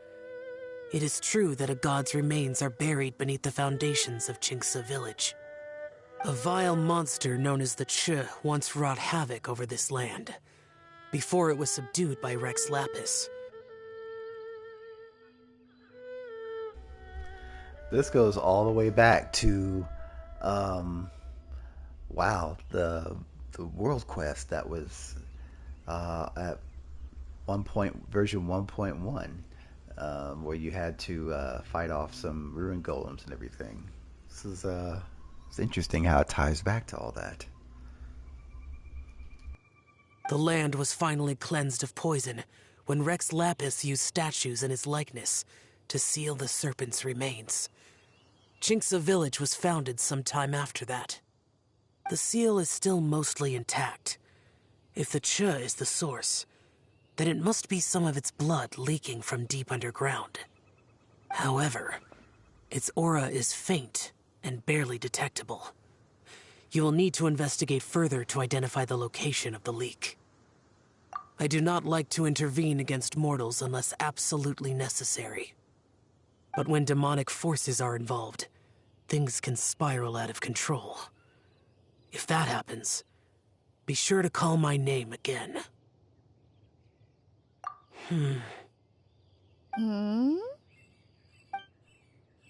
It is true that a god's remains are buried beneath the foundations of Qingce village. A vile monster known as the Che once wrought havoc over this land, before it was subdued by Rex Lapis. This goes all the way back to, wow, the World Quest that was at one point, version 1.1, where you had to fight off some ruin golems and everything. This is it's interesting how it ties back to all that. The land was finally cleansed of poison when Rex Lapis used statues in his likeness to seal the serpent's remains. Qingce village was founded some time after that. The seal is still mostly intact. If the Che is the source, then it must be some of its blood leaking from deep underground. However, its aura is faint and barely detectable. You will need to investigate further to identify the location of the leak. I do not like to intervene against mortals unless absolutely necessary. But when demonic forces are involved, things can spiral out of control. If that happens, be sure to call my name again.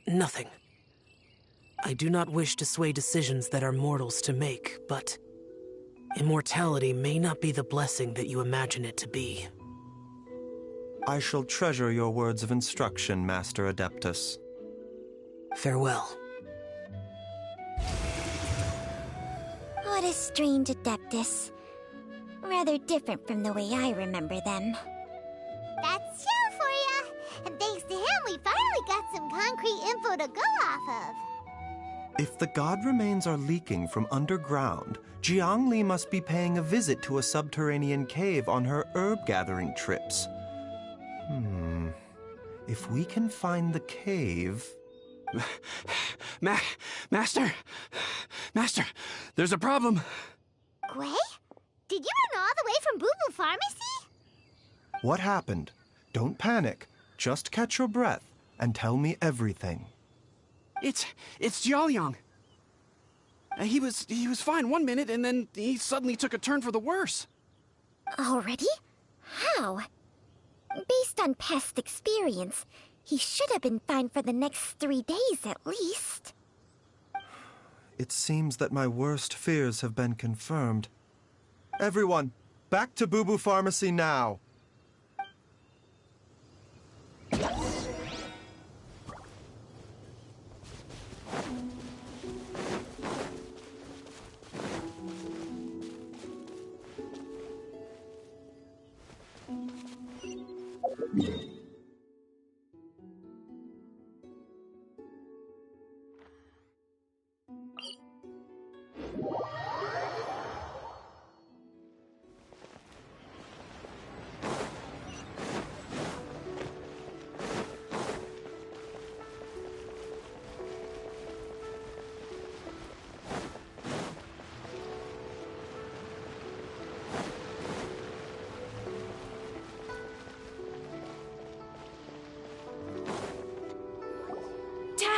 Nothing. I do not wish to sway decisions that are mortals to make, but immortality may not be the blessing that you imagine it to be. I shall treasure your words of instruction, Master Adeptus. Farewell. What a strange Adeptus. Rather different from the way I remember them. That's Xiao for ya! And thanks to him, we finally got some concrete info to go off of. If the god remains are leaking from underground, Jiangli must be paying a visit to a subterranean cave on her herb-gathering trips. If we can find the cave... Master, there's a problem. Gui? Did you run all the way from Bubu Pharmacy? What happened? Don't panic. Just catch your breath and tell me everything. It's Jiaoliang. He was fine one minute, and then he suddenly took a turn for the worse. Already? How? Based on past experience, he should have been fine for the next 3 days at least. It seems that my worst fears have been confirmed. Everyone, back to Bubu Pharmacy now!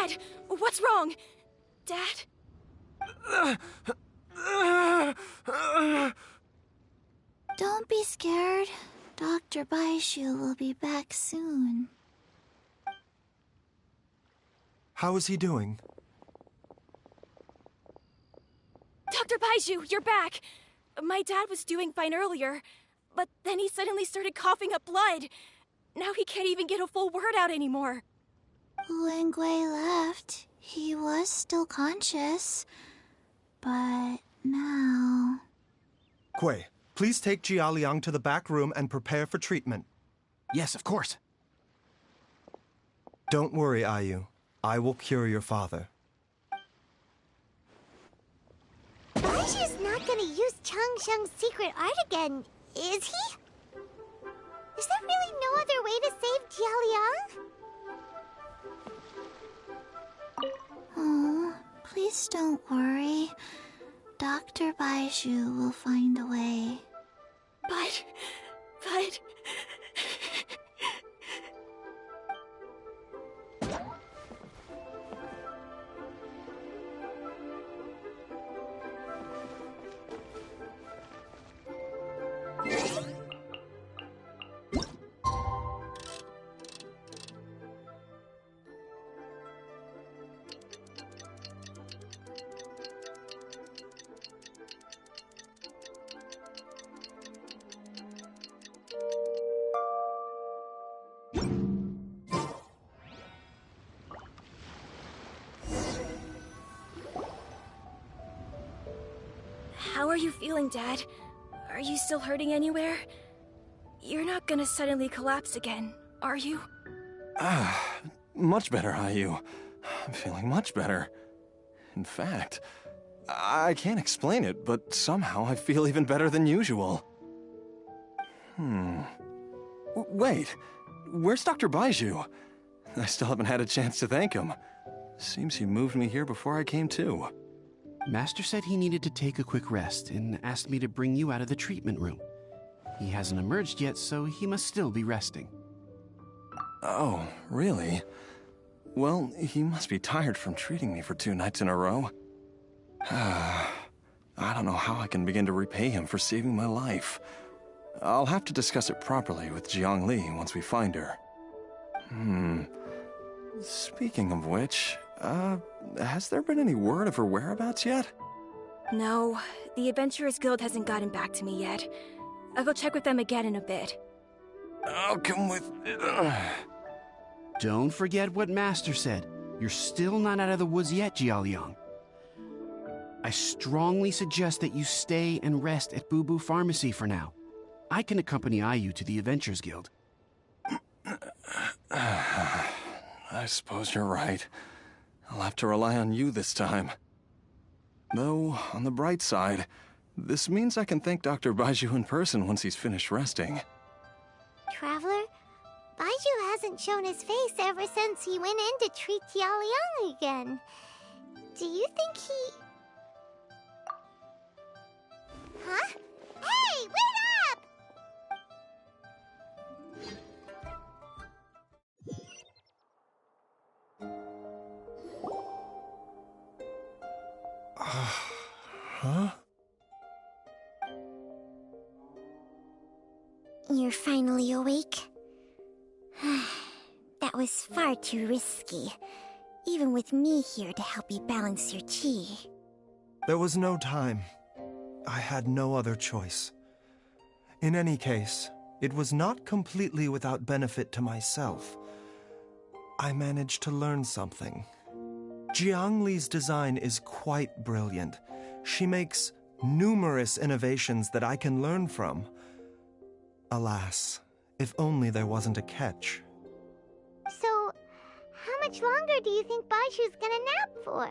Dad! What's wrong? Dad? Don't be scared. Dr. Baizhu will be back soon. How is he doing? Dr. Baizhu, you're back! My dad was doing fine earlier, but then he suddenly started coughing up blood. Now he can't even get a full word out anymore. When Gui left, he was still conscious. But now... Gui, please take Jialiang to the back room and prepare for treatment. Yes, of course. Don't worry, Ayu. I will cure your father. Baizhu's not gonna use Changsheng's secret art again, is he? Is there really no other way to save Jialiang? Oh, please don't worry. Dr. Baizhu will find a way. But... How are you feeling, Dad? Are you still hurting anywhere? You're not gonna suddenly collapse again, are you? Much better, Ayu. I'm feeling much better. In fact, I can't explain it, but somehow I feel even better than usual. Wait, where's Dr. Baizhu? I still haven't had a chance to thank him. Seems he moved me here before I came to. Master said he needed to take a quick rest and asked me to bring you out of the treatment room. He hasn't emerged yet, so he must still be resting. Oh, really? Well, he must be tired from treating me for 2 nights in a row. I don't know how I can begin to repay him for saving my life. I'll have to discuss it properly with Jiangli once we find her. Speaking of which, has there been any word of her whereabouts yet? No, the Adventurers Guild hasn't gotten back to me yet. I'll go check with them again in a bit. I'll come with... Don't forget what Master said. You're still not out of the woods yet, Jialiang. I strongly suggest that you stay and rest at Boo Boo Pharmacy for now. I can accompany Ayu to the Adventurers Guild. I suppose you're right. I'll have to rely on you this time. Though, on the bright side, this means I can thank Dr. Baizhu in person once he's finished resting. Traveler, Baizhu hasn't shown his face ever since he went in to treat Jialiang again. Do you think he... Huh? Hey, wait up! Huh? You're finally awake? That was far too risky, even with me here to help you balance your chi. There was no time. I had no other choice. In any case, it was not completely without benefit to myself. I managed to learn something. Jiangli's design is quite brilliant. She makes numerous innovations that I can learn from. Alas, if only there wasn't a catch. So, how much longer do you think Baizhu's gonna nap for?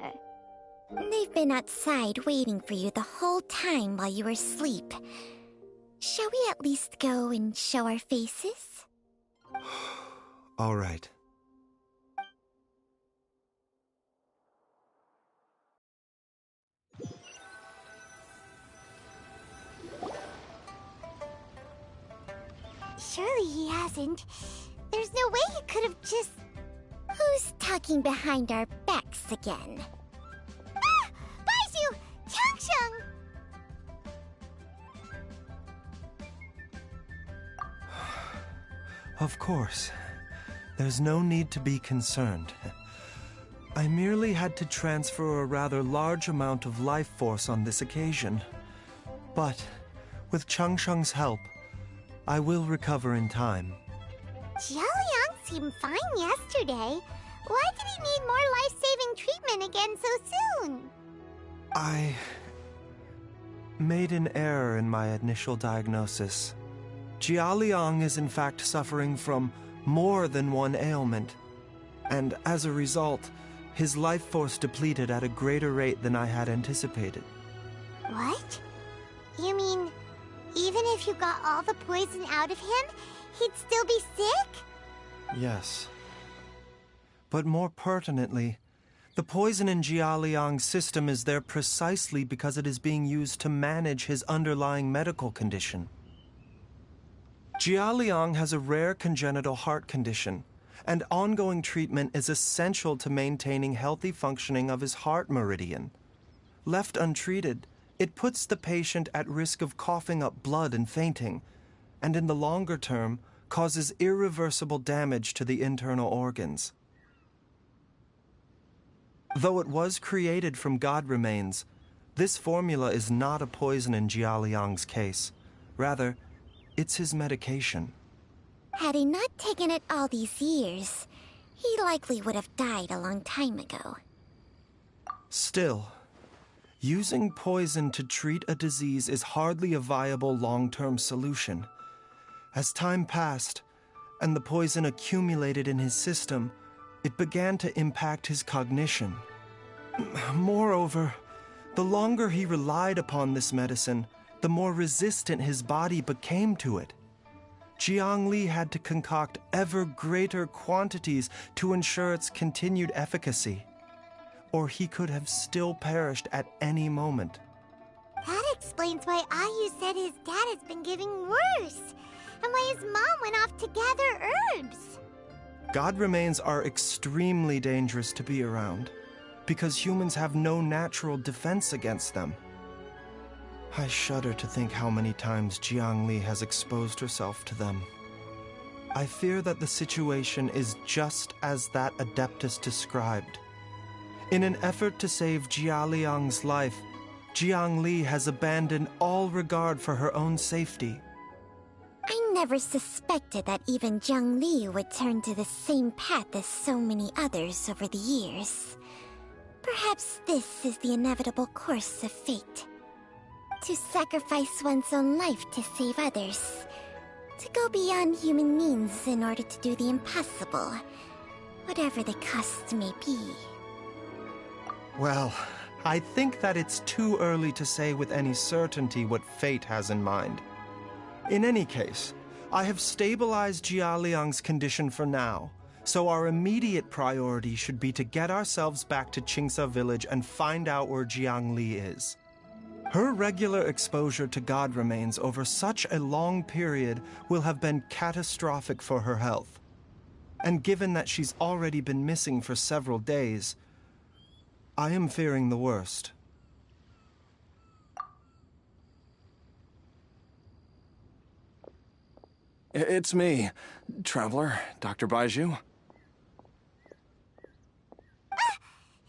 They've been outside waiting for you the whole time while you were asleep. Shall we at least go and show our faces? All right. Surely he hasn't. There's no way he could have just... Who's talking behind our backs again? Ah! Baizhu! Changsheng! Of course. There's no need to be concerned. I merely had to transfer a rather large amount of life force on this occasion. But, with Changsheng's help, I will recover in time. Jialiang seemed fine yesterday. Why did he need more life-saving treatment again so soon? I made an error in my initial diagnosis. Jialiang is in fact suffering from more than one ailment, and as a result, his life force depleted at a greater rate than I had anticipated. What? You mean, even if you got all the poison out of him, he'd still be sick? Yes. But more pertinently, the poison in Jialiang's system is there precisely because it is being used to manage his underlying medical condition. Jialiang has a rare congenital heart condition, and ongoing treatment is essential to maintaining healthy functioning of his heart meridian. Left untreated, it puts the patient at risk of coughing up blood and fainting, and in the longer term, causes irreversible damage to the internal organs. Though it was created from god remains, this formula is not a poison in Jialiang's case. Rather, it's his medication. Had he not taken it all these years, he likely would have died a long time ago. Still, using poison to treat a disease is hardly a viable long-term solution. As time passed, and the poison accumulated in his system, it began to impact his cognition. Moreover, the longer he relied upon this medicine, the more resistant his body became to it. Jiang Li had to concoct ever greater quantities to ensure its continued efficacy, or he could have still perished at any moment. That explains why Ayu said his dad has been getting worse, and why his mom went off to gather herbs. God remains are extremely dangerous to be around, because humans have no natural defense against them. I shudder to think how many times Jiang Li has exposed herself to them. I fear that the situation is just as that Adeptus described. In an effort to save Jialiang's life, Jiang Li has abandoned all regard for her own safety. I never suspected that even Jiang Li would turn to the same path as so many others over the years. Perhaps this is the inevitable course of fate. To sacrifice one's own life to save others. To go beyond human means in order to do the impossible. Whatever the cost may be. Well, I think that it's too early to say with any certainty what fate has in mind. In any case, I have stabilized Jialiang's condition for now, so our immediate priority should be to get ourselves back to Qingce village and find out where Jiang Li is. Her regular exposure to god remains over such a long period will have been catastrophic for her health. And given that she's already been missing for several days, I am fearing the worst. It's me, Traveler, Dr. Baizhu. Ah!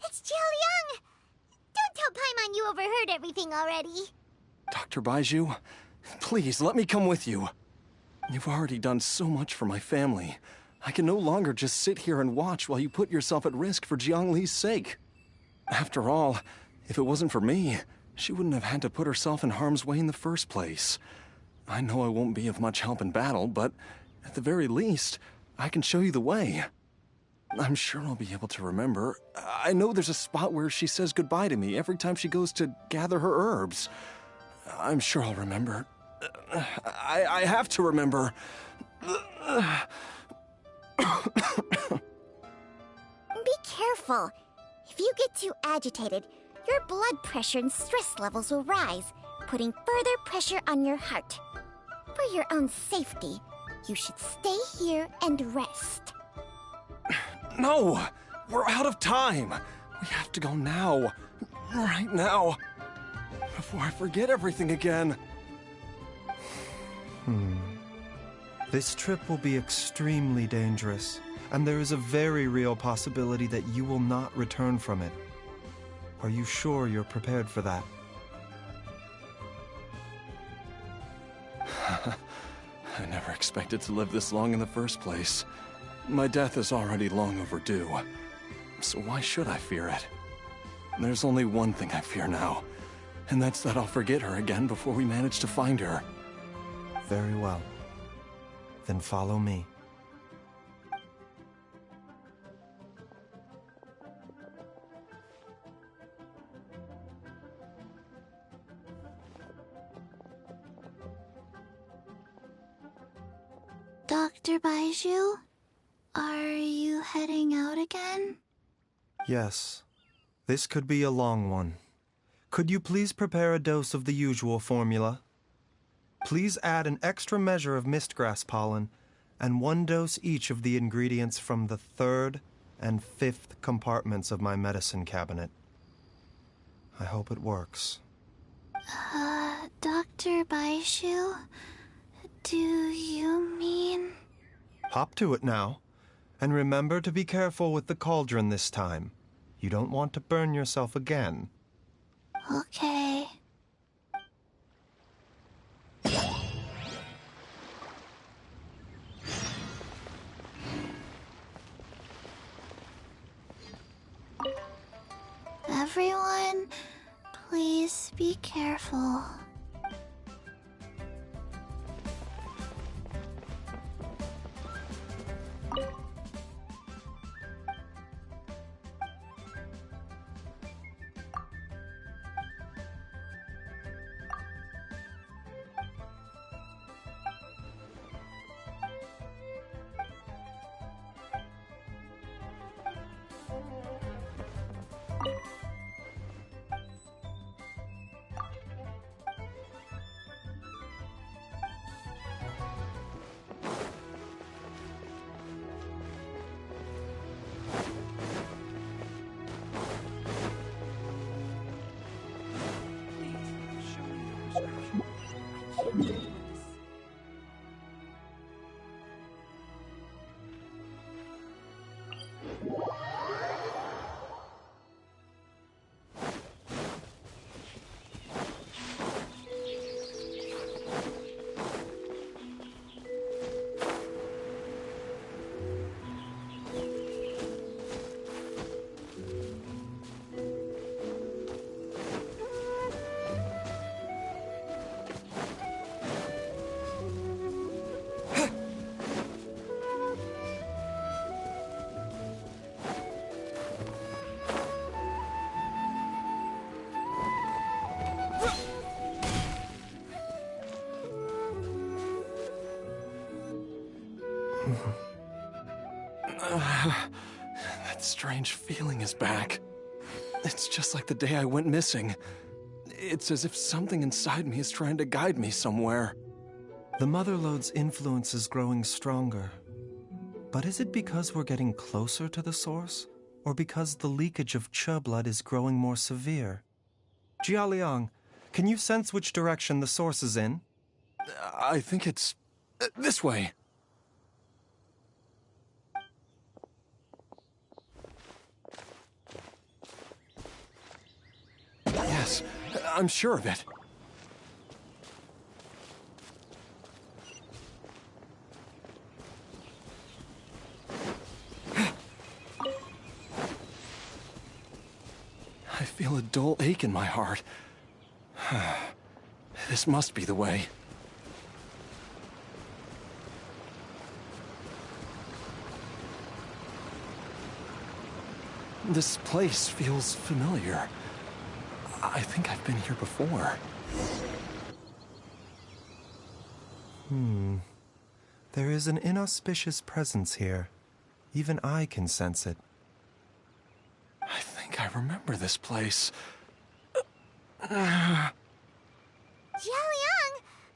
It's Jialiang! Don't tell Paimon you overheard everything already. Dr. Baizhu, please let me come with you. You've already done so much for my family. I can no longer just sit here and watch while you put yourself at risk for Jiang Li's sake. After all, if it wasn't for me, she wouldn't have had to put herself in harm's way in the first place. I know I won't be of much help in battle, but at the very least, I can show you the way. I'm sure I'll be able to remember. I know there's a spot where she says goodbye to me every time she goes to gather her herbs. I'm sure I'll remember. I have to remember. Be careful. If you get too agitated, your blood pressure and stress levels will rise, putting further pressure on your heart. For your own safety, you should stay here and rest. No! We're out of time! We have to go now. Right now. Before I forget everything again. This trip will be extremely dangerous, and there is a very real possibility that you will not return from it. Are you sure you're prepared for that? I never expected to live this long in the first place. My death is already long overdue. So why should I fear it? There's only one thing I fear now, and that's that I'll forget her again before we manage to find her. Very well. Then follow me. Dr. Baizhu, are you heading out again? Yes. This could be a long one. Could you please prepare a dose of the usual formula? Please add an extra measure of mistgrass pollen and 1 dose each of the ingredients from the 3rd and 5th compartments of my medicine cabinet. I hope it works. Dr. Baizhu, do you mean... Hop to it now. And remember to be careful with the cauldron this time. You don't want to burn yourself again. Okay. Everyone, please be careful. That strange feeling is back. It's just like the day I went missing. It's as if something inside me is trying to guide me somewhere. The Motherlode's influence is growing stronger. But is it because we're getting closer to the source? Or because the leakage of Che blood is growing more severe? Jialiang, can you sense which direction the source is in? I think it's... this way. Yes, I'm sure of it. I feel a dull ache in my heart. This must be the way. This place feels familiar. I think I've been here before. There is an inauspicious presence here. Even I can sense it. I think I remember this place. Jialiang,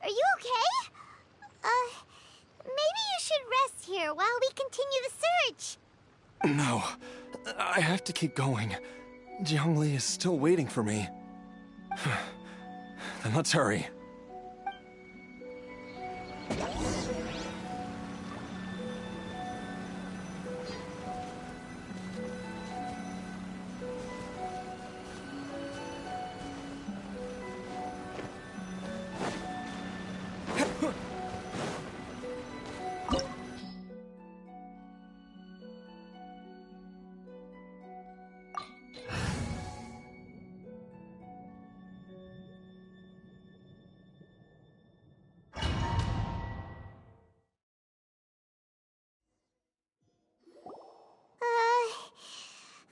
are you okay? Maybe you should rest here while we continue the search. No, I have to keep going. Jiangli is still waiting for me. Then let's hurry.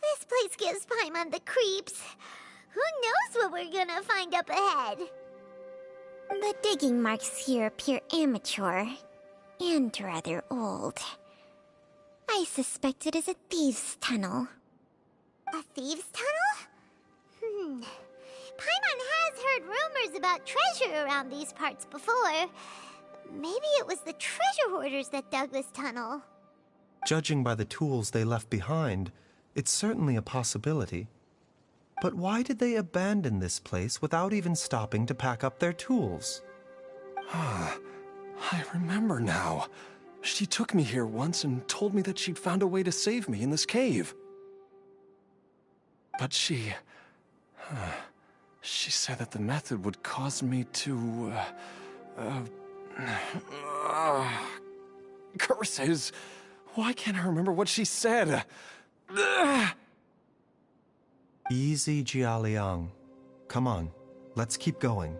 This place gives Paimon the creeps. Who knows what we're gonna find up ahead? The digging marks here appear amateur and rather old. I suspect it is a thieves' tunnel. A thieves' tunnel? Paimon has heard rumors about treasure around these parts before. Maybe it was the treasure hoarders that dug this tunnel. Judging by the tools they left behind, it's certainly a possibility. But why did they abandon this place without even stopping to pack up their tools? I remember now. She took me here once and told me that she'd found a way to save me in this cave. But she said that the method would cause me to, curses! Why can't I remember what she said? Easy, Jialiang. Come on, let's keep going.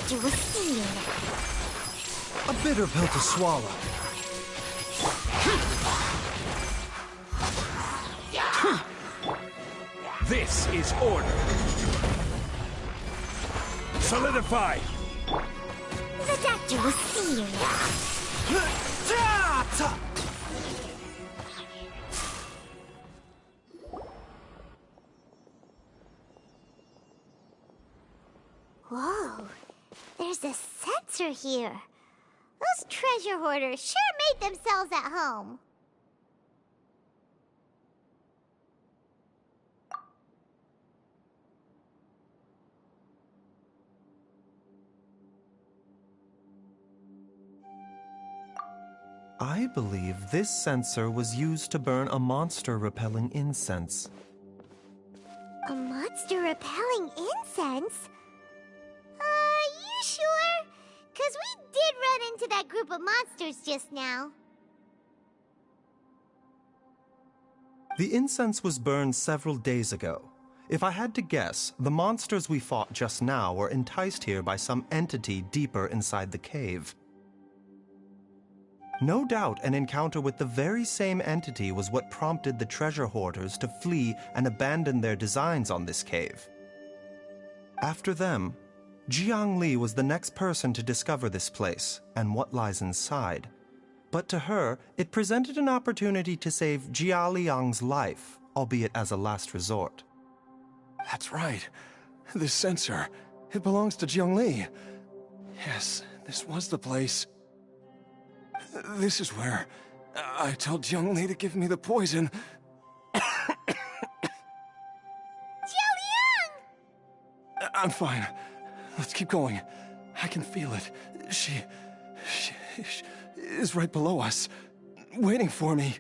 You were stealing. A bitter pill to swallow. This is order. Solidify. The doctor was stealing. Whoa. There's a sensor here. Those treasure hoarders sure made themselves at home. I believe this sensor was used to burn a monster-repelling incense. A monster repelling incense? You sure? 'Cause we did run into that group of monsters just now. The incense was burned several days ago. If I had to guess, the monsters we fought just now were enticed here by some entity deeper inside the cave. No doubt an encounter with the very same entity was what prompted the treasure hoarders to flee and abandon their designs on this cave. After them, Jiangli was the next person to discover this place and what lies inside. But to her, it presented an opportunity to save Jia Liang's life, albeit as a last resort. That's right. This sensor, it belongs to Jiangli. Yes, this was the place. This is where I told Jiangli to give me the poison. Jialiang! I'm fine. Let's keep going. I can feel it. She is right below us, waiting for me.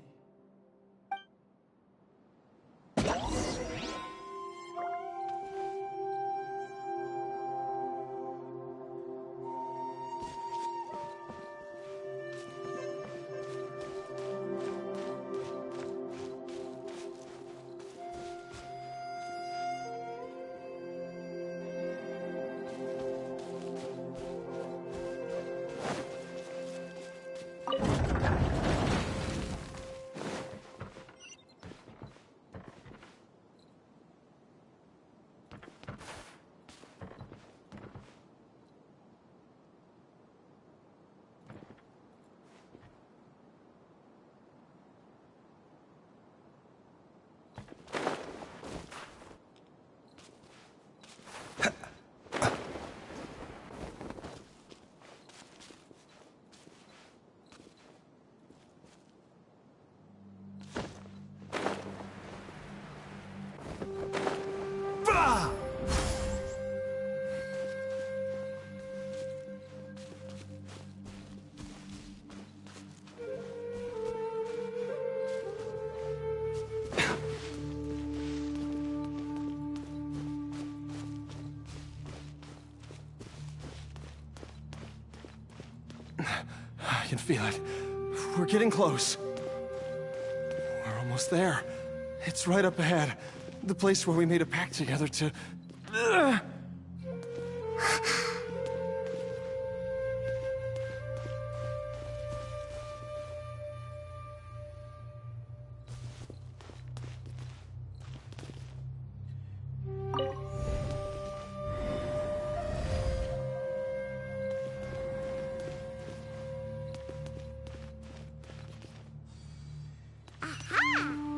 I can feel it. We're getting close. We're almost there. It's right up ahead. The place where we made a pact together to...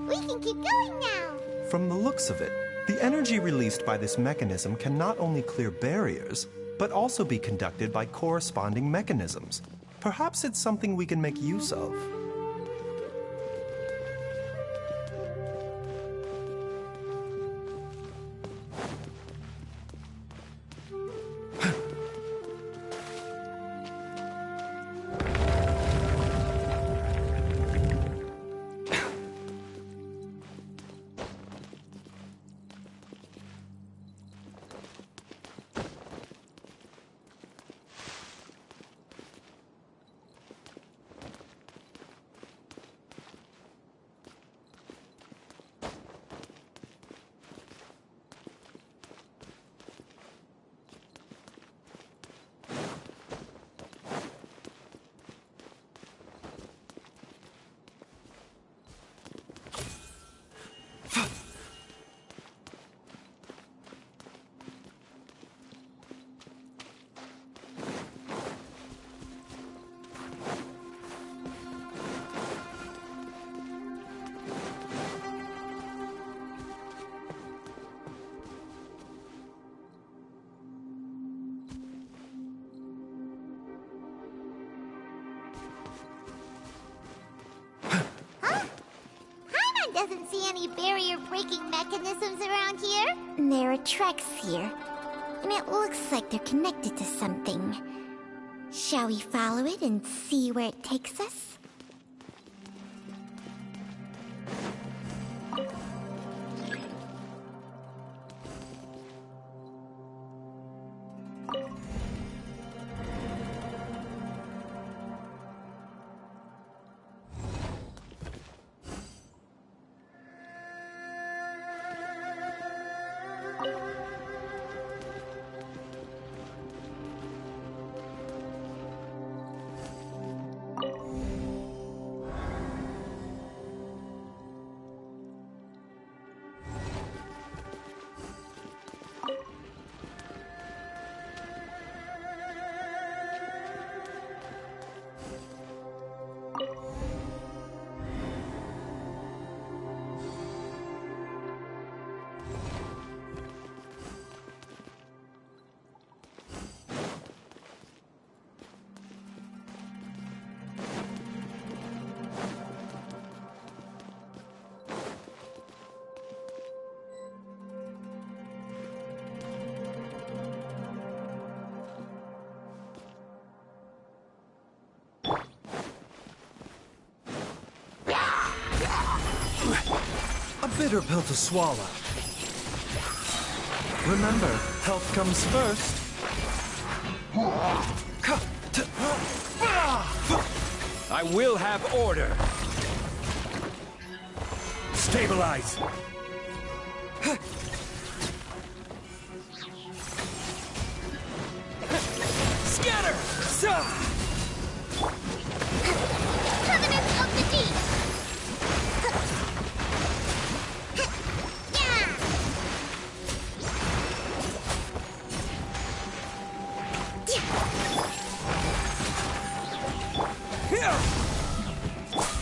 We can keep going now. From the looks of it, the energy released by this mechanism can not only clear barriers, but also be conducted by corresponding mechanisms. Perhaps it's something we can make use of. Doesn't see any barrier-breaking mechanisms around here. There are tracks here, and it looks like they're connected to something. Shall we follow it and see where it takes us? A bitter pill to swallow. Remember, health comes first. I will have order. Stabilize. Scatter! Covenant of the Deep!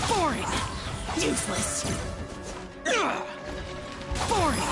Boring. Useless. Boring.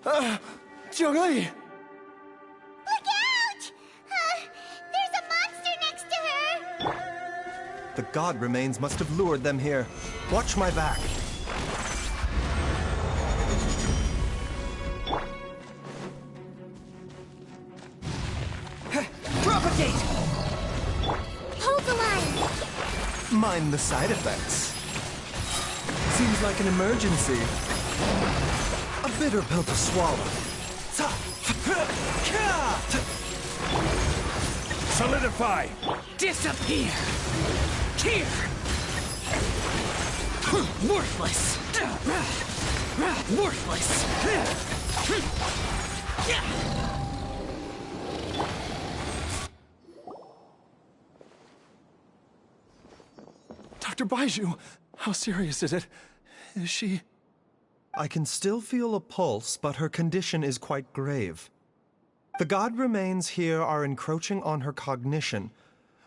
Jiangli! Look out! There's a monster next to her! The god remains must have lured them here. Watch my back. Propagate! Hold the line! Mind the side effects. Seems like an emergency. A bitter pill to swallow. Solidify! Disappear! Here! Worthless! Worthless! Dr. Baizhu, how serious is it? Is she... I can still feel a pulse, but her condition is quite grave. The god remains here are encroaching on her cognition,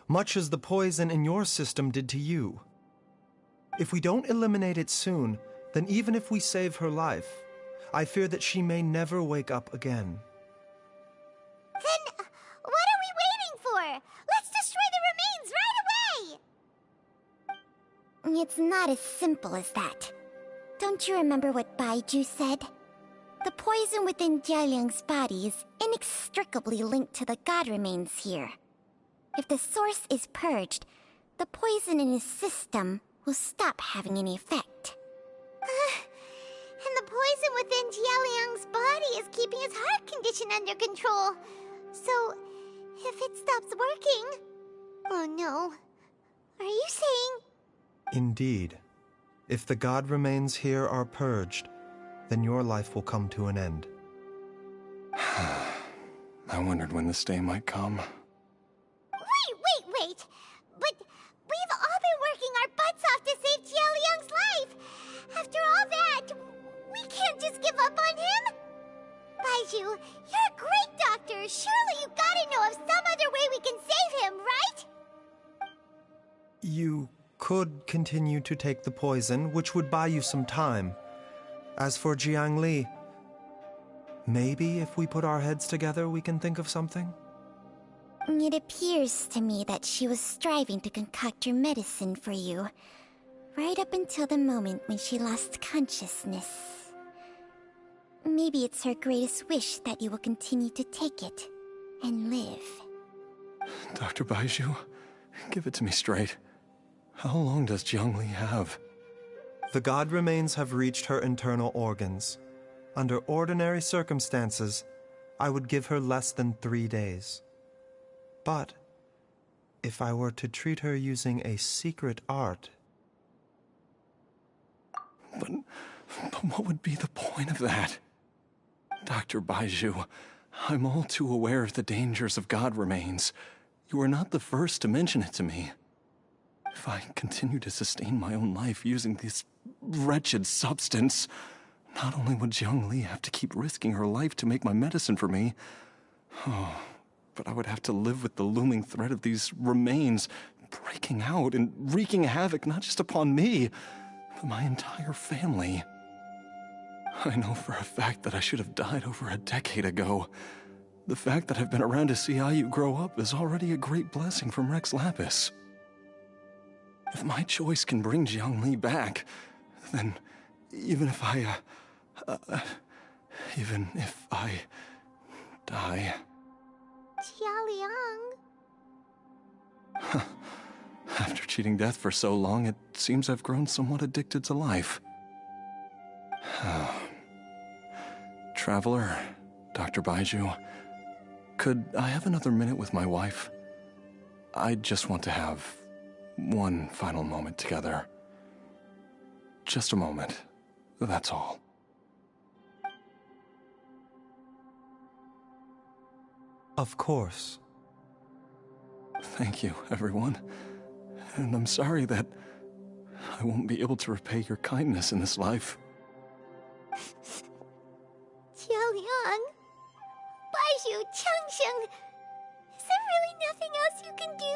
much as the poison in your system did to you. If we don't eliminate it soon, then even if we save her life, I fear that she may never wake up again. Then, what are we waiting for? Let's destroy the remains right away! It's not as simple as that. Don't you remember what Baizhu said? The poison within Jialiang's body is inextricably linked to the god remains here. If the source is purged, the poison in his system will stop having any effect. And the poison within Jialiang's body is keeping his heart condition under control. So, if it stops working... Oh no. Are you saying... Indeed. If the god remains here are purged, then your life will come to an end. I wondered when this day might come. Wait! But we've all been working our butts off to save Jialiang's life! After all that, we can't just give up on him! Baizhu, you're a great doctor! Surely you gotta know of some other way we can save him, right? You could continue to take the poison, which would buy you some time. As for Jiangli, maybe if we put our heads together, we can think of something? It appears to me that she was striving to concoct your medicine for you, right up until the moment when she lost consciousness. Maybe it's her greatest wish that you will continue to take it and live. Dr. Baizhu, give it to me straight. How long does Jiangli have? The god remains have reached her internal organs. Under ordinary circumstances, I would give her less than 3 days. But if I were to treat her using a secret art... But what would be the point of that? Dr. Baizhu, I'm all too aware of the dangers of god remains. You are not the first to mention it to me. If I continue to sustain my own life using this wretched substance, not only would Jiangli have to keep risking her life to make my medicine for me, but I would have to live with the looming threat of these remains breaking out and wreaking havoc not just upon me, but my entire family. I know for a fact that I should have died over a decade ago. The fact that I've been around to see how you grow up is already a great blessing from Rex Lapis. If my choice can bring Jiangli back, then even if I die... Jialiang... After cheating death for so long, it seems I've grown somewhat addicted to life. Traveler, Dr. Baizhu, could I have another minute with my wife? I just want to have one final moment together. Just a moment, that's all. Of course. Thank you, everyone. And I'm sorry that I won't be able to repay your kindness in this life. Jialiang... Baizhu, Changsheng... Is there really nothing else you can do?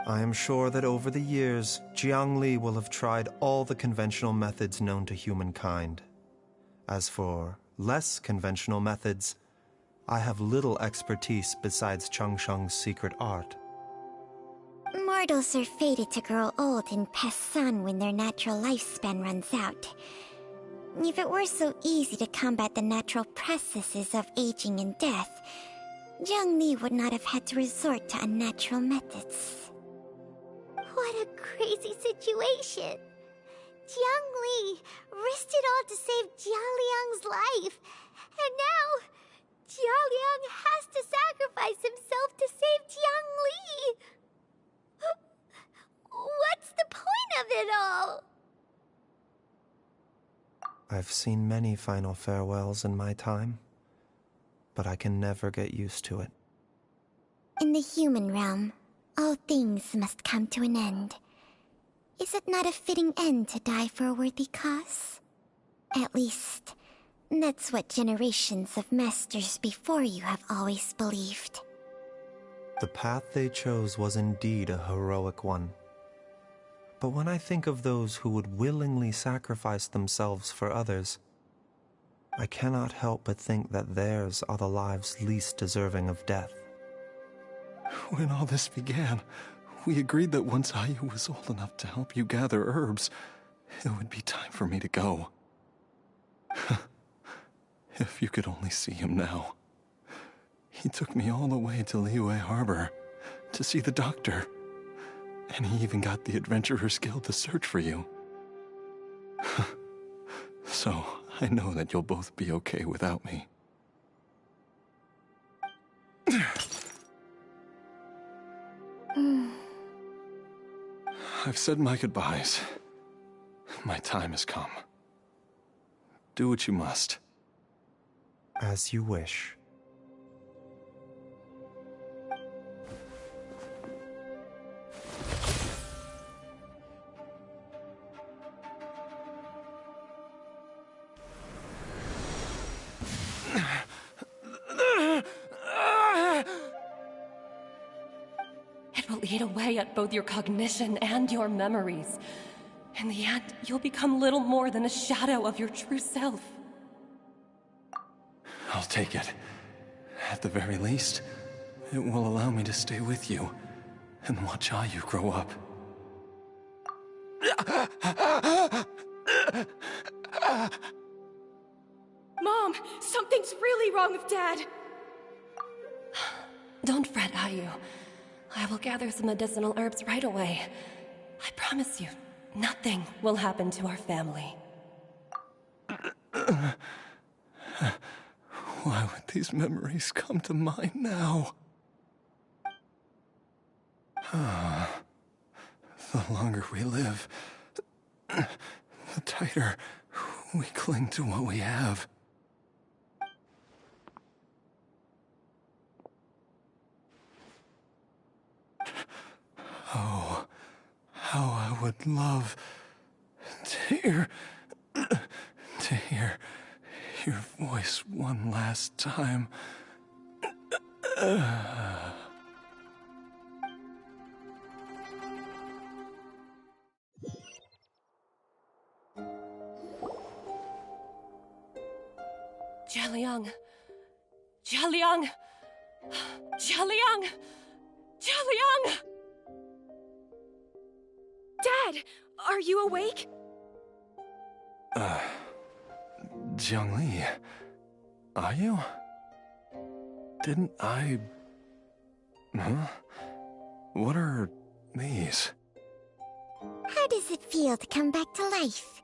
I am sure that over the years, Jiangli will have tried all the conventional methods known to humankind. As for less conventional methods, I have little expertise besides Changsheng's secret art. Mortals are fated to grow old and pass on when their natural lifespan runs out. If it were so easy to combat the natural processes of aging and death, Zhongli would not have had to resort to unnatural methods. What a crazy situation! Jiangli risked it all to save Jialiang's life, and now Jialiang has to sacrifice himself to save Jiangli! What's the point of it all? I've seen many final farewells in my time, but I can never get used to it. In the human realm, all things must come to an end. Is it not a fitting end to die for a worthy cause? At least, that's what generations of masters before you have always believed. The path they chose was indeed a heroic one. But when I think of those who would willingly sacrifice themselves for others, I cannot help but think that theirs are the lives least deserving of death. When all this began, we agreed that once Ayu was old enough to help you gather herbs, it would be time for me to go. If you could only see him now. He took me all the way to Liyue Harbor to see the doctor. And he even got the Adventurers Guild to search for you. So, I know that you'll both be okay without me. I've said my goodbyes. My time has come. Do what you must. As you wish. It will eat away at both your cognition and your memories. In the end, you'll become little more than a shadow of your true self. I'll take it. At the very least, it will allow me to stay with you and watch Ayu grow up. Mom, something's really wrong with Dad. Don't fret, Ayu. I will gather some medicinal herbs right away. I promise you, nothing will happen to our family. Why would these memories come to mind now? The longer we live, the tighter we cling to what we have. Oh, how I would love to hear your voice one last time. Jialiang! Jialiang! Jialiang! Jialiang! Dad, are you awake? Jiangli, are you? Didn't I... Huh? What are these? How does it feel to come back to life?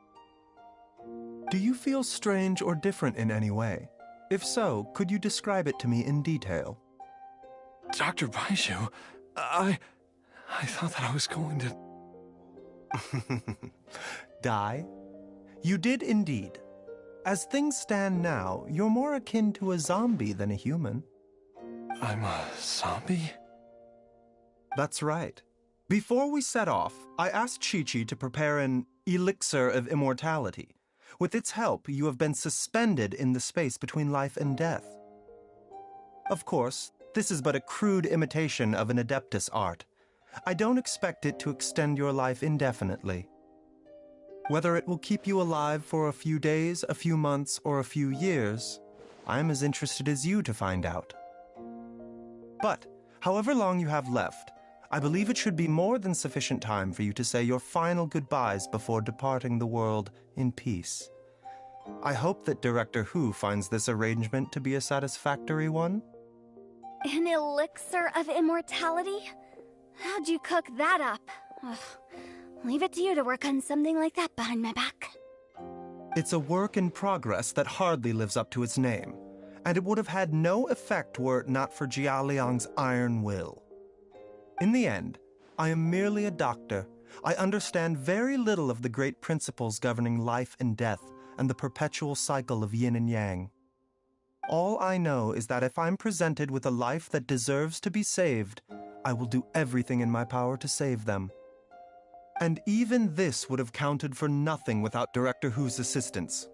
Do you feel strange or different in any way? If so, could you describe it to me in detail? Dr. Baizhu, I thought that I was going to... Die? You did indeed. As things stand now, you're more akin to a zombie than a human. I'm a zombie? That's right. Before we set off, I asked Chi-Chi to prepare an elixir of immortality. With its help, you have been suspended in the space between life and death. Of course, this is but a crude imitation of an Adeptus art. I don't expect it to extend your life indefinitely. Whether it will keep you alive for a few days, a few months, or a few years, I am as interested as you to find out. But, however long you have left, I believe it should be more than sufficient time for you to say your final goodbyes before departing the world in peace. I hope that Director Hu finds this arrangement to be a satisfactory one. An elixir of immortality? How'd you cook that up? Ugh. Leave it to you to work on something like that behind my back. It's a work in progress that hardly lives up to its name, and it would have had no effect were it not for Jialiang's iron will. In the end, I am merely a doctor. I understand very little of the great principles governing life and death and the perpetual cycle of yin and yang. All I know is that if I'm presented with a life that deserves to be saved, I will do everything in my power to save them. And even this would have counted for nothing without Director Hu's assistance.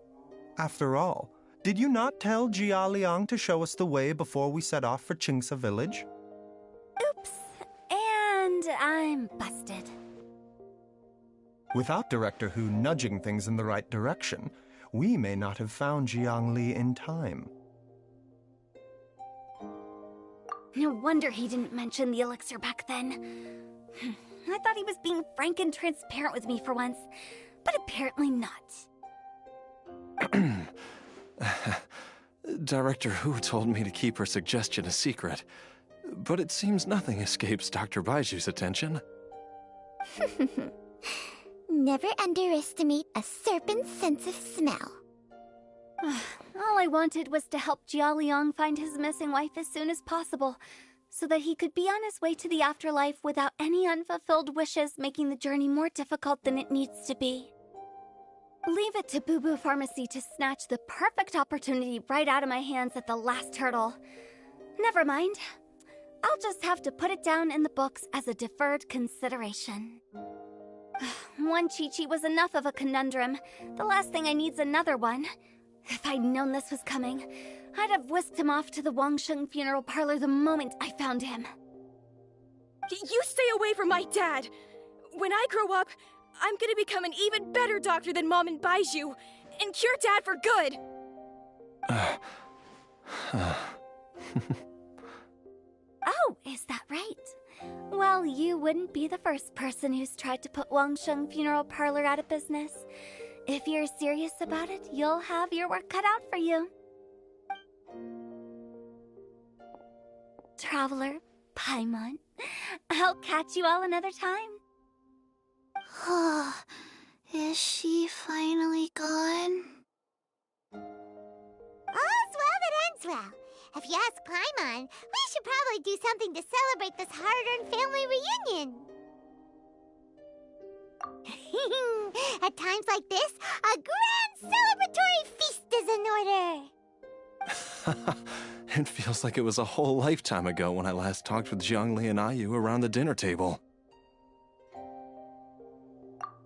After all, did you not tell Jia Liang to show us the way before we set off for Qingce village? Oops. And I'm busted. Without Director Hu nudging things in the right direction, we may not have found Jiangli in time. No wonder he didn't mention the elixir back then. I thought he was being frank and transparent with me for once, but apparently not. Director Hu told me to keep her suggestion a secret, but it seems nothing escapes Dr. Baizhu's attention. Never underestimate a serpent's sense of smell. All I wanted was to help Jialiang find his missing wife as soon as possible, so that he could be on his way to the afterlife without any unfulfilled wishes making the journey more difficult than it needs to be. Leave it to Boo Boo Pharmacy to snatch the perfect opportunity right out of my hands at the last hurdle. Never mind. I'll just have to put it down in the books as a deferred consideration. One Chi-Chi was enough of a conundrum. The last thing I need's another one. If I'd known this was coming, I'd have whisked him off to the Wangsheng funeral parlor the moment I found him. You stay away from my dad! When I grow up, I'm gonna become an even better doctor than Mom and Baizhu, and cure Dad for good! Oh, is that right? Well, you wouldn't be the first person who's tried to put Wangsheng funeral parlor out of business. If you're serious about it, you'll have your work cut out for you. Traveler, Paimon, I'll catch you all another time. Is she finally gone? All's well that ends well. If you ask Paimon, we should probably do something to celebrate this hard-earned family reunion. At times like this, a grand celebratory feast is in order. It feels like it was a whole lifetime ago when I last talked with Zhongli and Ayu around the dinner table.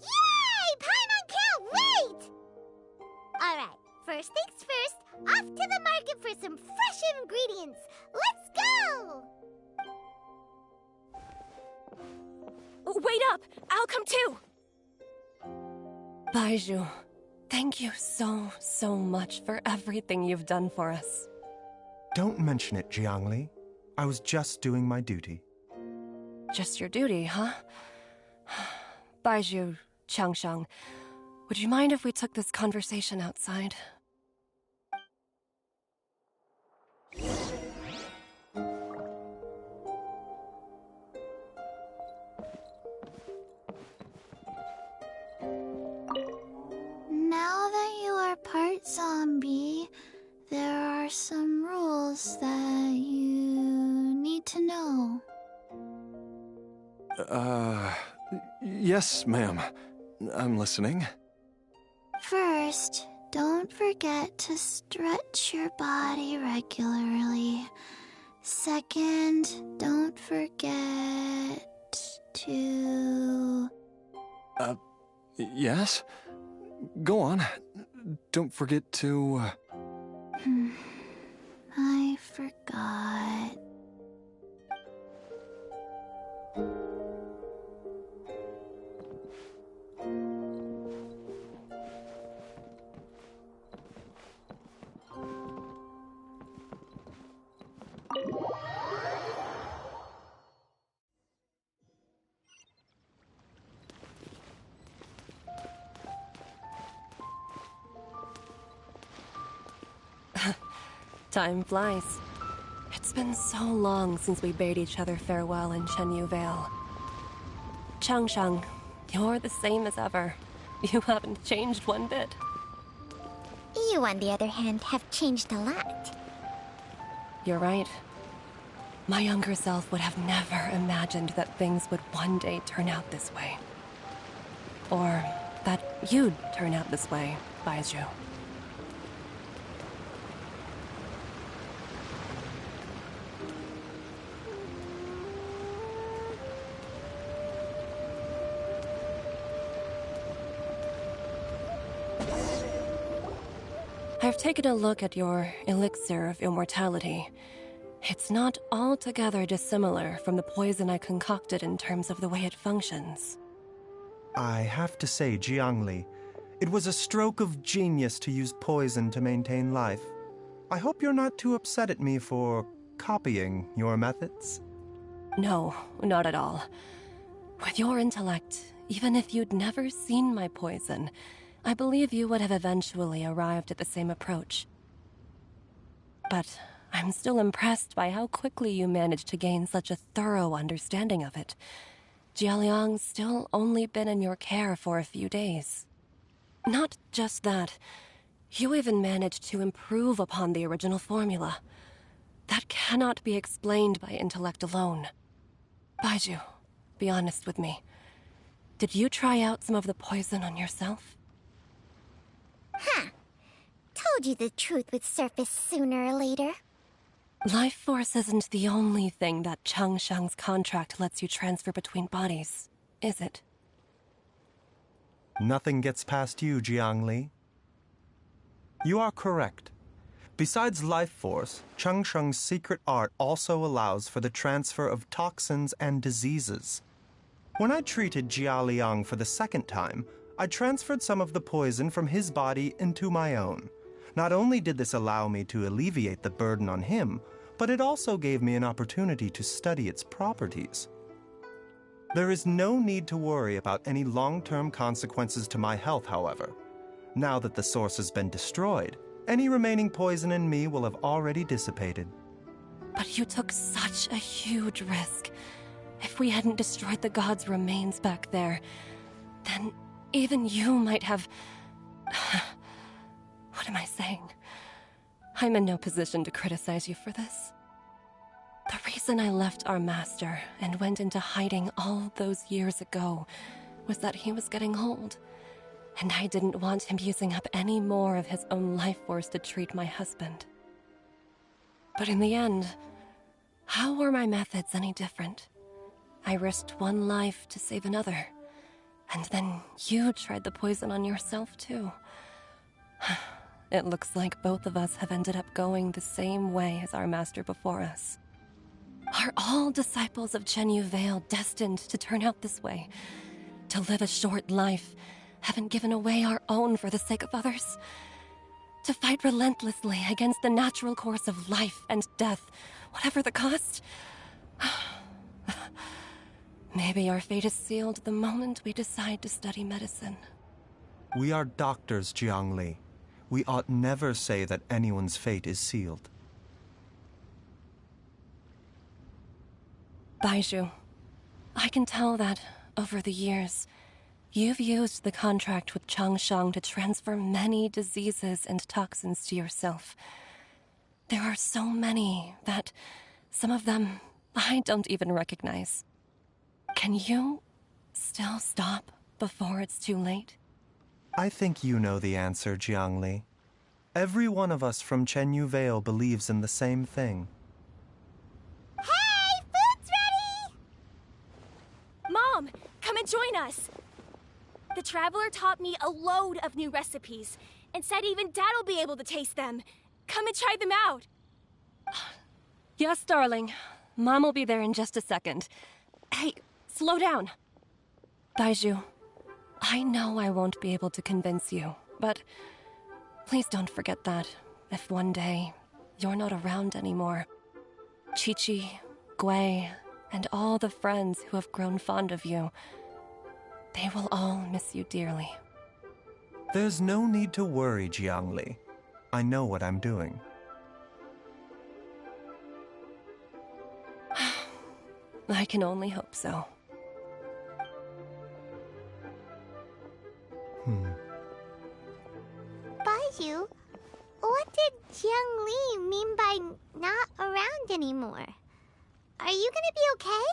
Yay! Paimon can't wait! Alright, first things first, off to the market for some fresh ingredients. Let's go! Wait up! I'll come too! Baizhu, thank you so much for everything you've done for us. Don't mention it, Jiangli. I was just doing my duty. Just your duty, huh? Baizhu, Changsheng, would you mind if we took this conversation outside? Now that you are part zombie, there are some rules that you need to know. Yes, ma'am. I'm listening. First, don't forget to stretch your body regularly. Second, don't forget to... Yes? Go on. Don't forget to... I forgot. Time flies. It's been so long since we bade each other farewell in Chenyu Vale. Changshang, you're the same as ever. You haven't changed one bit. You, on the other hand, have changed a lot. You're right. My younger self would have never imagined that things would one day turn out this way. Or that you'd turn out this way, Baizhu. I've taken a look at your elixir of immortality. It's not altogether dissimilar from the poison I concocted in terms of the way it functions. I have to say, Jiangli, it was a stroke of genius to use poison to maintain life. I hope you're not too upset at me for copying your methods. No, not at all. With your intellect, even if you'd never seen my poison, I believe you would have eventually arrived at the same approach. But I'm still impressed by how quickly you managed to gain such a thorough understanding of it. Jialiang's still only been in your care for a few days. Not just that, you even managed to improve upon the original formula. That cannot be explained by intellect alone. Baizhu, be honest with me. Did you try out some of the poison on yourself? Huh. Told you the truth would surface sooner or later. Life force isn't the only thing that Changshang's contract lets you transfer between bodies, is it? Nothing gets past you, Jiangli. You are correct. Besides life force, Changsheng's secret art also allows for the transfer of toxins and diseases. When I treated Jia Liang for the second time, I transferred some of the poison from his body into my own. Not only did this allow me to alleviate the burden on him, but it also gave me an opportunity to study its properties. There is no need to worry about any long-term consequences to my health, however. Now that the source has been destroyed, any remaining poison in me will have already dissipated. But you took such a huge risk. If we hadn't destroyed the god's remains back there, then even you might have... What am I saying? I'm in no position to criticize you for this. The reason I left our master and went into hiding all those years ago was that he was getting old, and I didn't want him using up any more of his own life force to treat my husband. But in the end, how were my methods any different? I risked one life to save another, and then you tried the poison on yourself too. It looks like both of us have ended up going the same way as our master before us. Are all disciples of Chenyu Vale destined to turn out this way? To live a short life, having given away our own for the sake of others? To fight relentlessly against the natural course of life and death, whatever the cost? Maybe our fate is sealed the moment we decide to study medicine. We are doctors, Jiangli. We ought never say that anyone's fate is sealed. Baizhu, I can tell that, over the years, you've used the contract with Changshang to transfer many diseases and toxins to yourself. There are so many that, some of them, I don't even recognize. Can you still stop before it's too late? I think you know the answer, Jiangli. Every one of us from Chenyu Vale believes in the same thing. Hey, food's ready! Mom, come and join us. The Traveler taught me a load of new recipes and said even Dad will be able to taste them. Come and try them out. Yes, darling. Mom will be there in just a second. Hey, slow down. Baizhu, I know I won't be able to convince you, but please don't forget that if one day you're not around anymore, Chi-Chi, Gui, and all the friends who have grown fond of you, they will all miss you dearly. There's no need to worry, Jiangli. I know what I'm doing. I can only hope so. Baizhu, what did Jiang Li mean by not around anymore? Are you gonna be okay?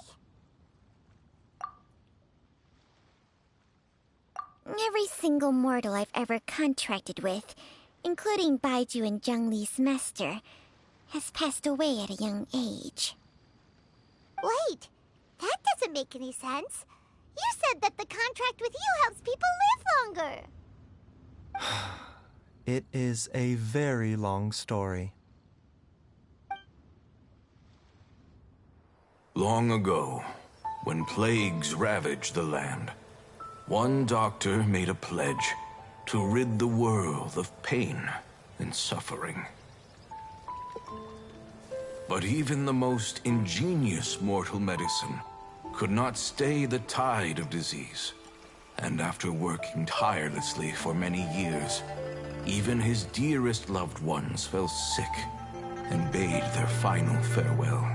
Every single mortal I've ever contracted with, including Baizhu and Jiang Li's master, has passed away at a young age. Wait, that doesn't make any sense. You said that the contract with you helps people live longer. It is a very long story. Long ago, when plagues ravaged the land, one doctor made a pledge to rid the world of pain and suffering. But even the most ingenious mortal medicine could not stay the tide of disease. And after working tirelessly for many years, even his dearest loved ones fell sick and bade their final farewell.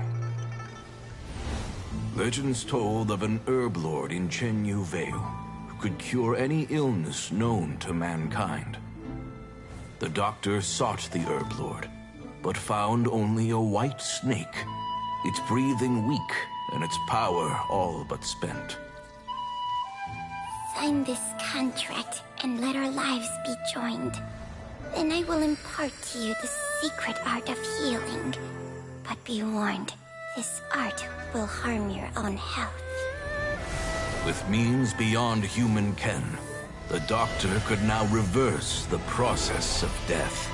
Legends told of an herb lord in Chenyu Vale who could cure any illness known to mankind. The doctor sought the herb lord, but found only a white snake, its breathing weak and its power all but spent. Sign this contract and let our lives be joined. Then I will impart to you the secret art of healing. But be warned, this art will harm your own health. With means beyond human ken, the doctor could now reverse the process of death.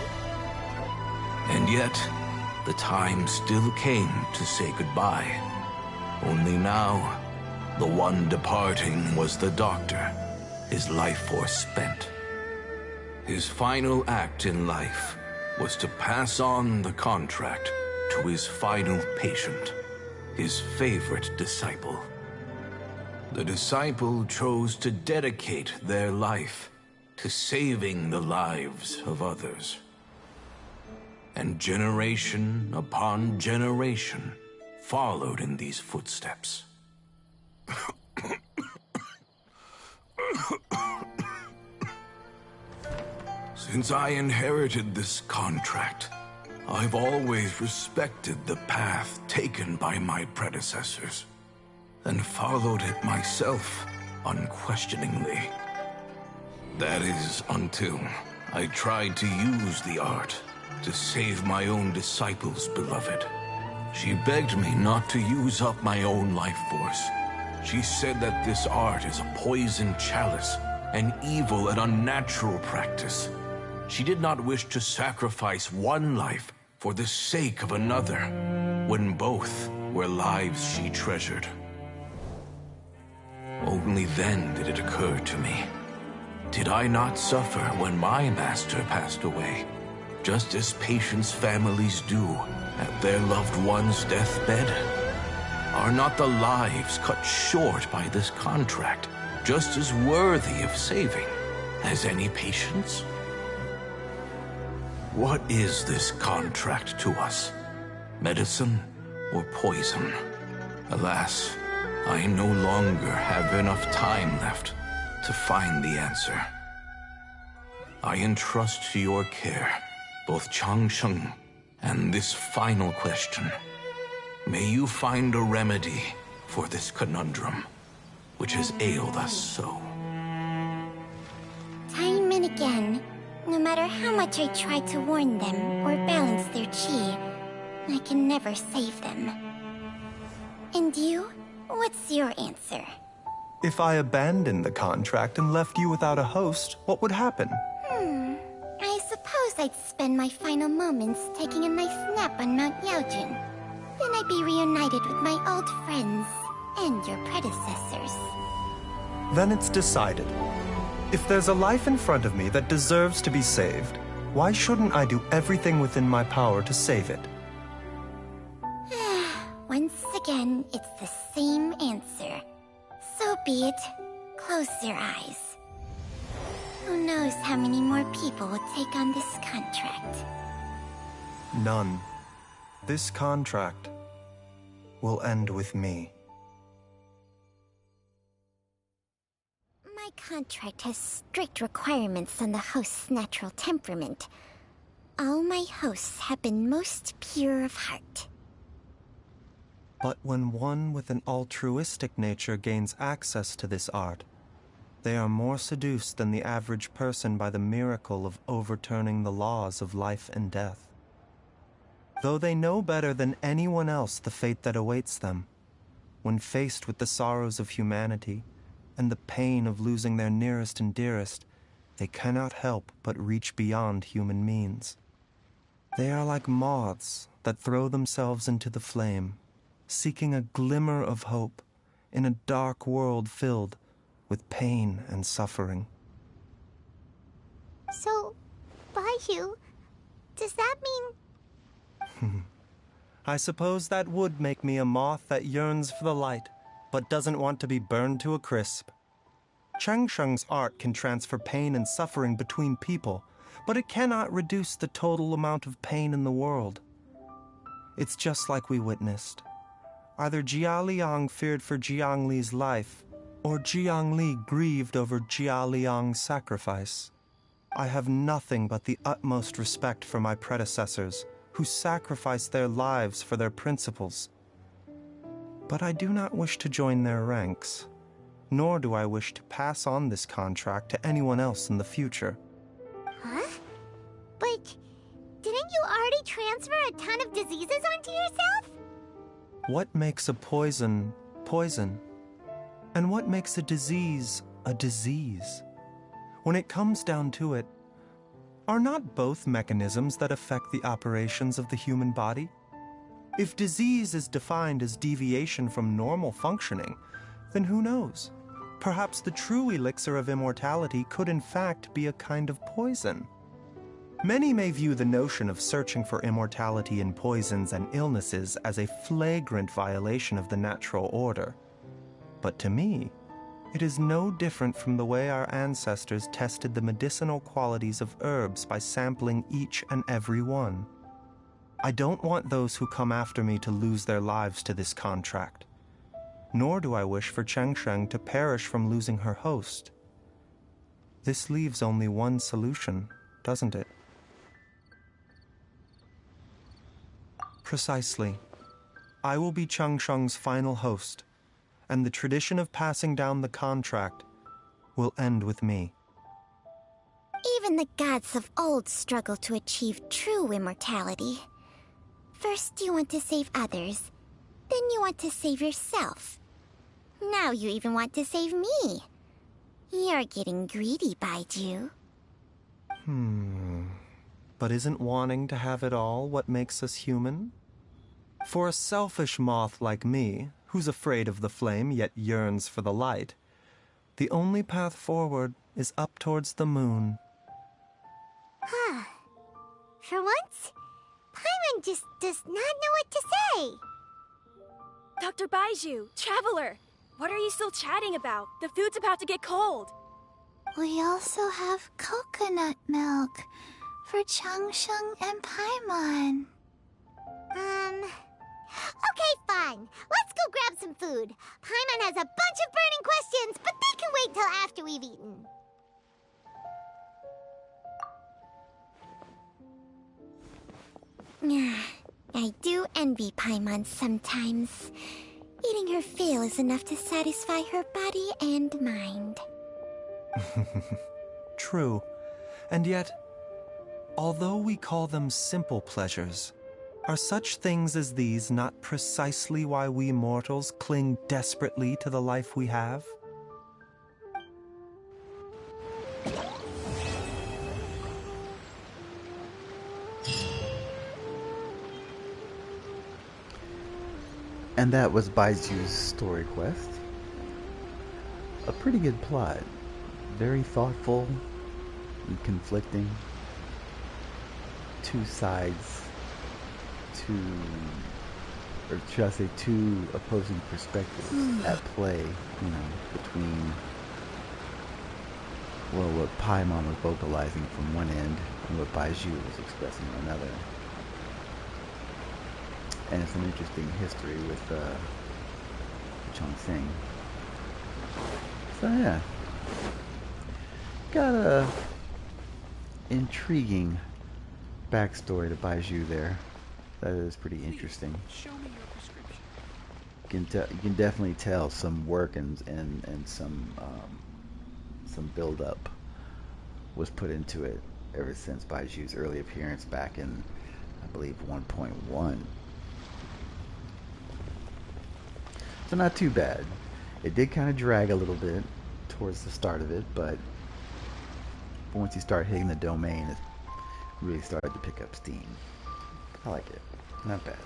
And yet, the time still came to say goodbye. Only now, the one departing was the doctor, his life force spent. His final act in life was to pass on the contract to his final patient, his favorite disciple. The disciple chose to dedicate their life to saving the lives of others. And generation upon generation followed in these footsteps. Since I inherited this contract, I've always respected the path taken by my predecessors, and followed it myself unquestioningly. That is, until I tried to use the art to save my own disciple's beloved. She begged me not to use up my own life force. She said that this art is a poison chalice, an evil and unnatural practice. She did not wish to sacrifice one life for the sake of another, when both were lives she treasured. Only then did it occur to me. Did I not suffer when my master passed away, just as patients' families do at their loved one's deathbed? Are not the lives cut short by this contract just as worthy of saving as any patient's? What is this contract to us? Medicine or poison? Alas, I no longer have enough time left to find the answer. I entrust to your care both Changsheng and this final question. May you find a remedy for this conundrum, which has ailed us so. Time and again, no matter how much I try to warn them or balance their chi, I can never save them. And you? What's your answer? If I abandoned the contract and left you without a host, what would happen? I suppose I'd spend my final moments taking a nice nap on Mount Yaojun. Then I'd be reunited with my old friends and your predecessors. Then it's decided. If there's a life in front of me that deserves to be saved, why shouldn't I do everything within my power to save it? Once again, it's the same answer. So be it. Close your eyes. Who knows how many more people will take on this contract? None. This contract will end with me. contract has strict requirements on the host's natural temperament. All my hosts have been most pure of heart. But when one with an altruistic nature gains access to this art, they are more seduced than the average person by the miracle of overturning the laws of life and death. Though they know better than anyone else the fate that awaits them, when faced with the sorrows of humanity and the pain of losing their nearest and dearest, they cannot help but reach beyond human means. They are like moths that throw themselves into the flame, seeking a glimmer of hope in a dark world filled with pain and suffering. So, Baizhu, does that mean... I suppose that would make me a moth that yearns for the light, but doesn't want to be burned to a crisp. Chang Sheng's art can transfer pain and suffering between people, but it cannot reduce the total amount of pain in the world. It's just like we witnessed. Either Jia Liang feared for Jiang Li's life, or Jiang Li grieved over Jia Liang's sacrifice. I have nothing but the utmost respect for my predecessors, who sacrificed their lives for their principles. But I do not wish to join their ranks, nor do I wish to pass on this contract to anyone else in the future. Huh? But didn't you already transfer a ton of diseases onto yourself? What makes a poison poison? And what makes a disease a disease? When it comes down to it, are not both mechanisms that affect the operations of the human body? If disease is defined as deviation from normal functioning, then who knows? Perhaps the true elixir of immortality could in fact be a kind of poison. Many may view the notion of searching for immortality in poisons and illnesses as a flagrant violation of the natural order. But to me, it is no different from the way our ancestors tested the medicinal qualities of herbs by sampling each and every one. I don't want those who come after me to lose their lives to this contract. Nor do I wish for Cheng Sheng to perish from losing her host. This leaves only one solution, doesn't it? Precisely. I will be Cheng Sheng's final host, and the tradition of passing down the contract will end with me. Even the gods of old struggle to achieve true immortality. First you want to save others, then you want to save yourself. Now you even want to save me. You're getting greedy, Baizhu. But isn't wanting to have it all what makes us human? For a selfish moth like me, who's afraid of the flame yet yearns for the light, the only path forward is up towards the moon. For once, Paimon just does not know what to say. Dr. Baizhu, Traveler, what are you still chatting about? The food's about to get cold. We also have coconut milk for Changsheng and Paimon. Okay, fine. Let's go grab some food. Paimon has a bunch of burning questions, but they can wait till after we've eaten. I do envy Paimon sometimes. Eating her fill is enough to satisfy her body and mind. True. And yet, although we call them simple pleasures, are such things as these not precisely why we mortals cling desperately to the life we have? And that was Baizhu's story quest. A pretty good plot. Very thoughtful and conflicting. Two sides, or should I say two opposing perspectives at play, between, what Paimon was vocalizing from one end and what Baizhu was expressing on another. And it's an interesting history with Chongqing. So yeah, got a intriguing backstory to Baizhu there. That is pretty interesting. Show me your prescription. You can definitely tell some work and some build up was put into it ever since Baiju's early appearance back in, I believe, 1.1. So not too bad. It did kind of drag a little bit towards the start of it, but once you start hitting the domain, it really started to pick up steam. I like it. Not bad.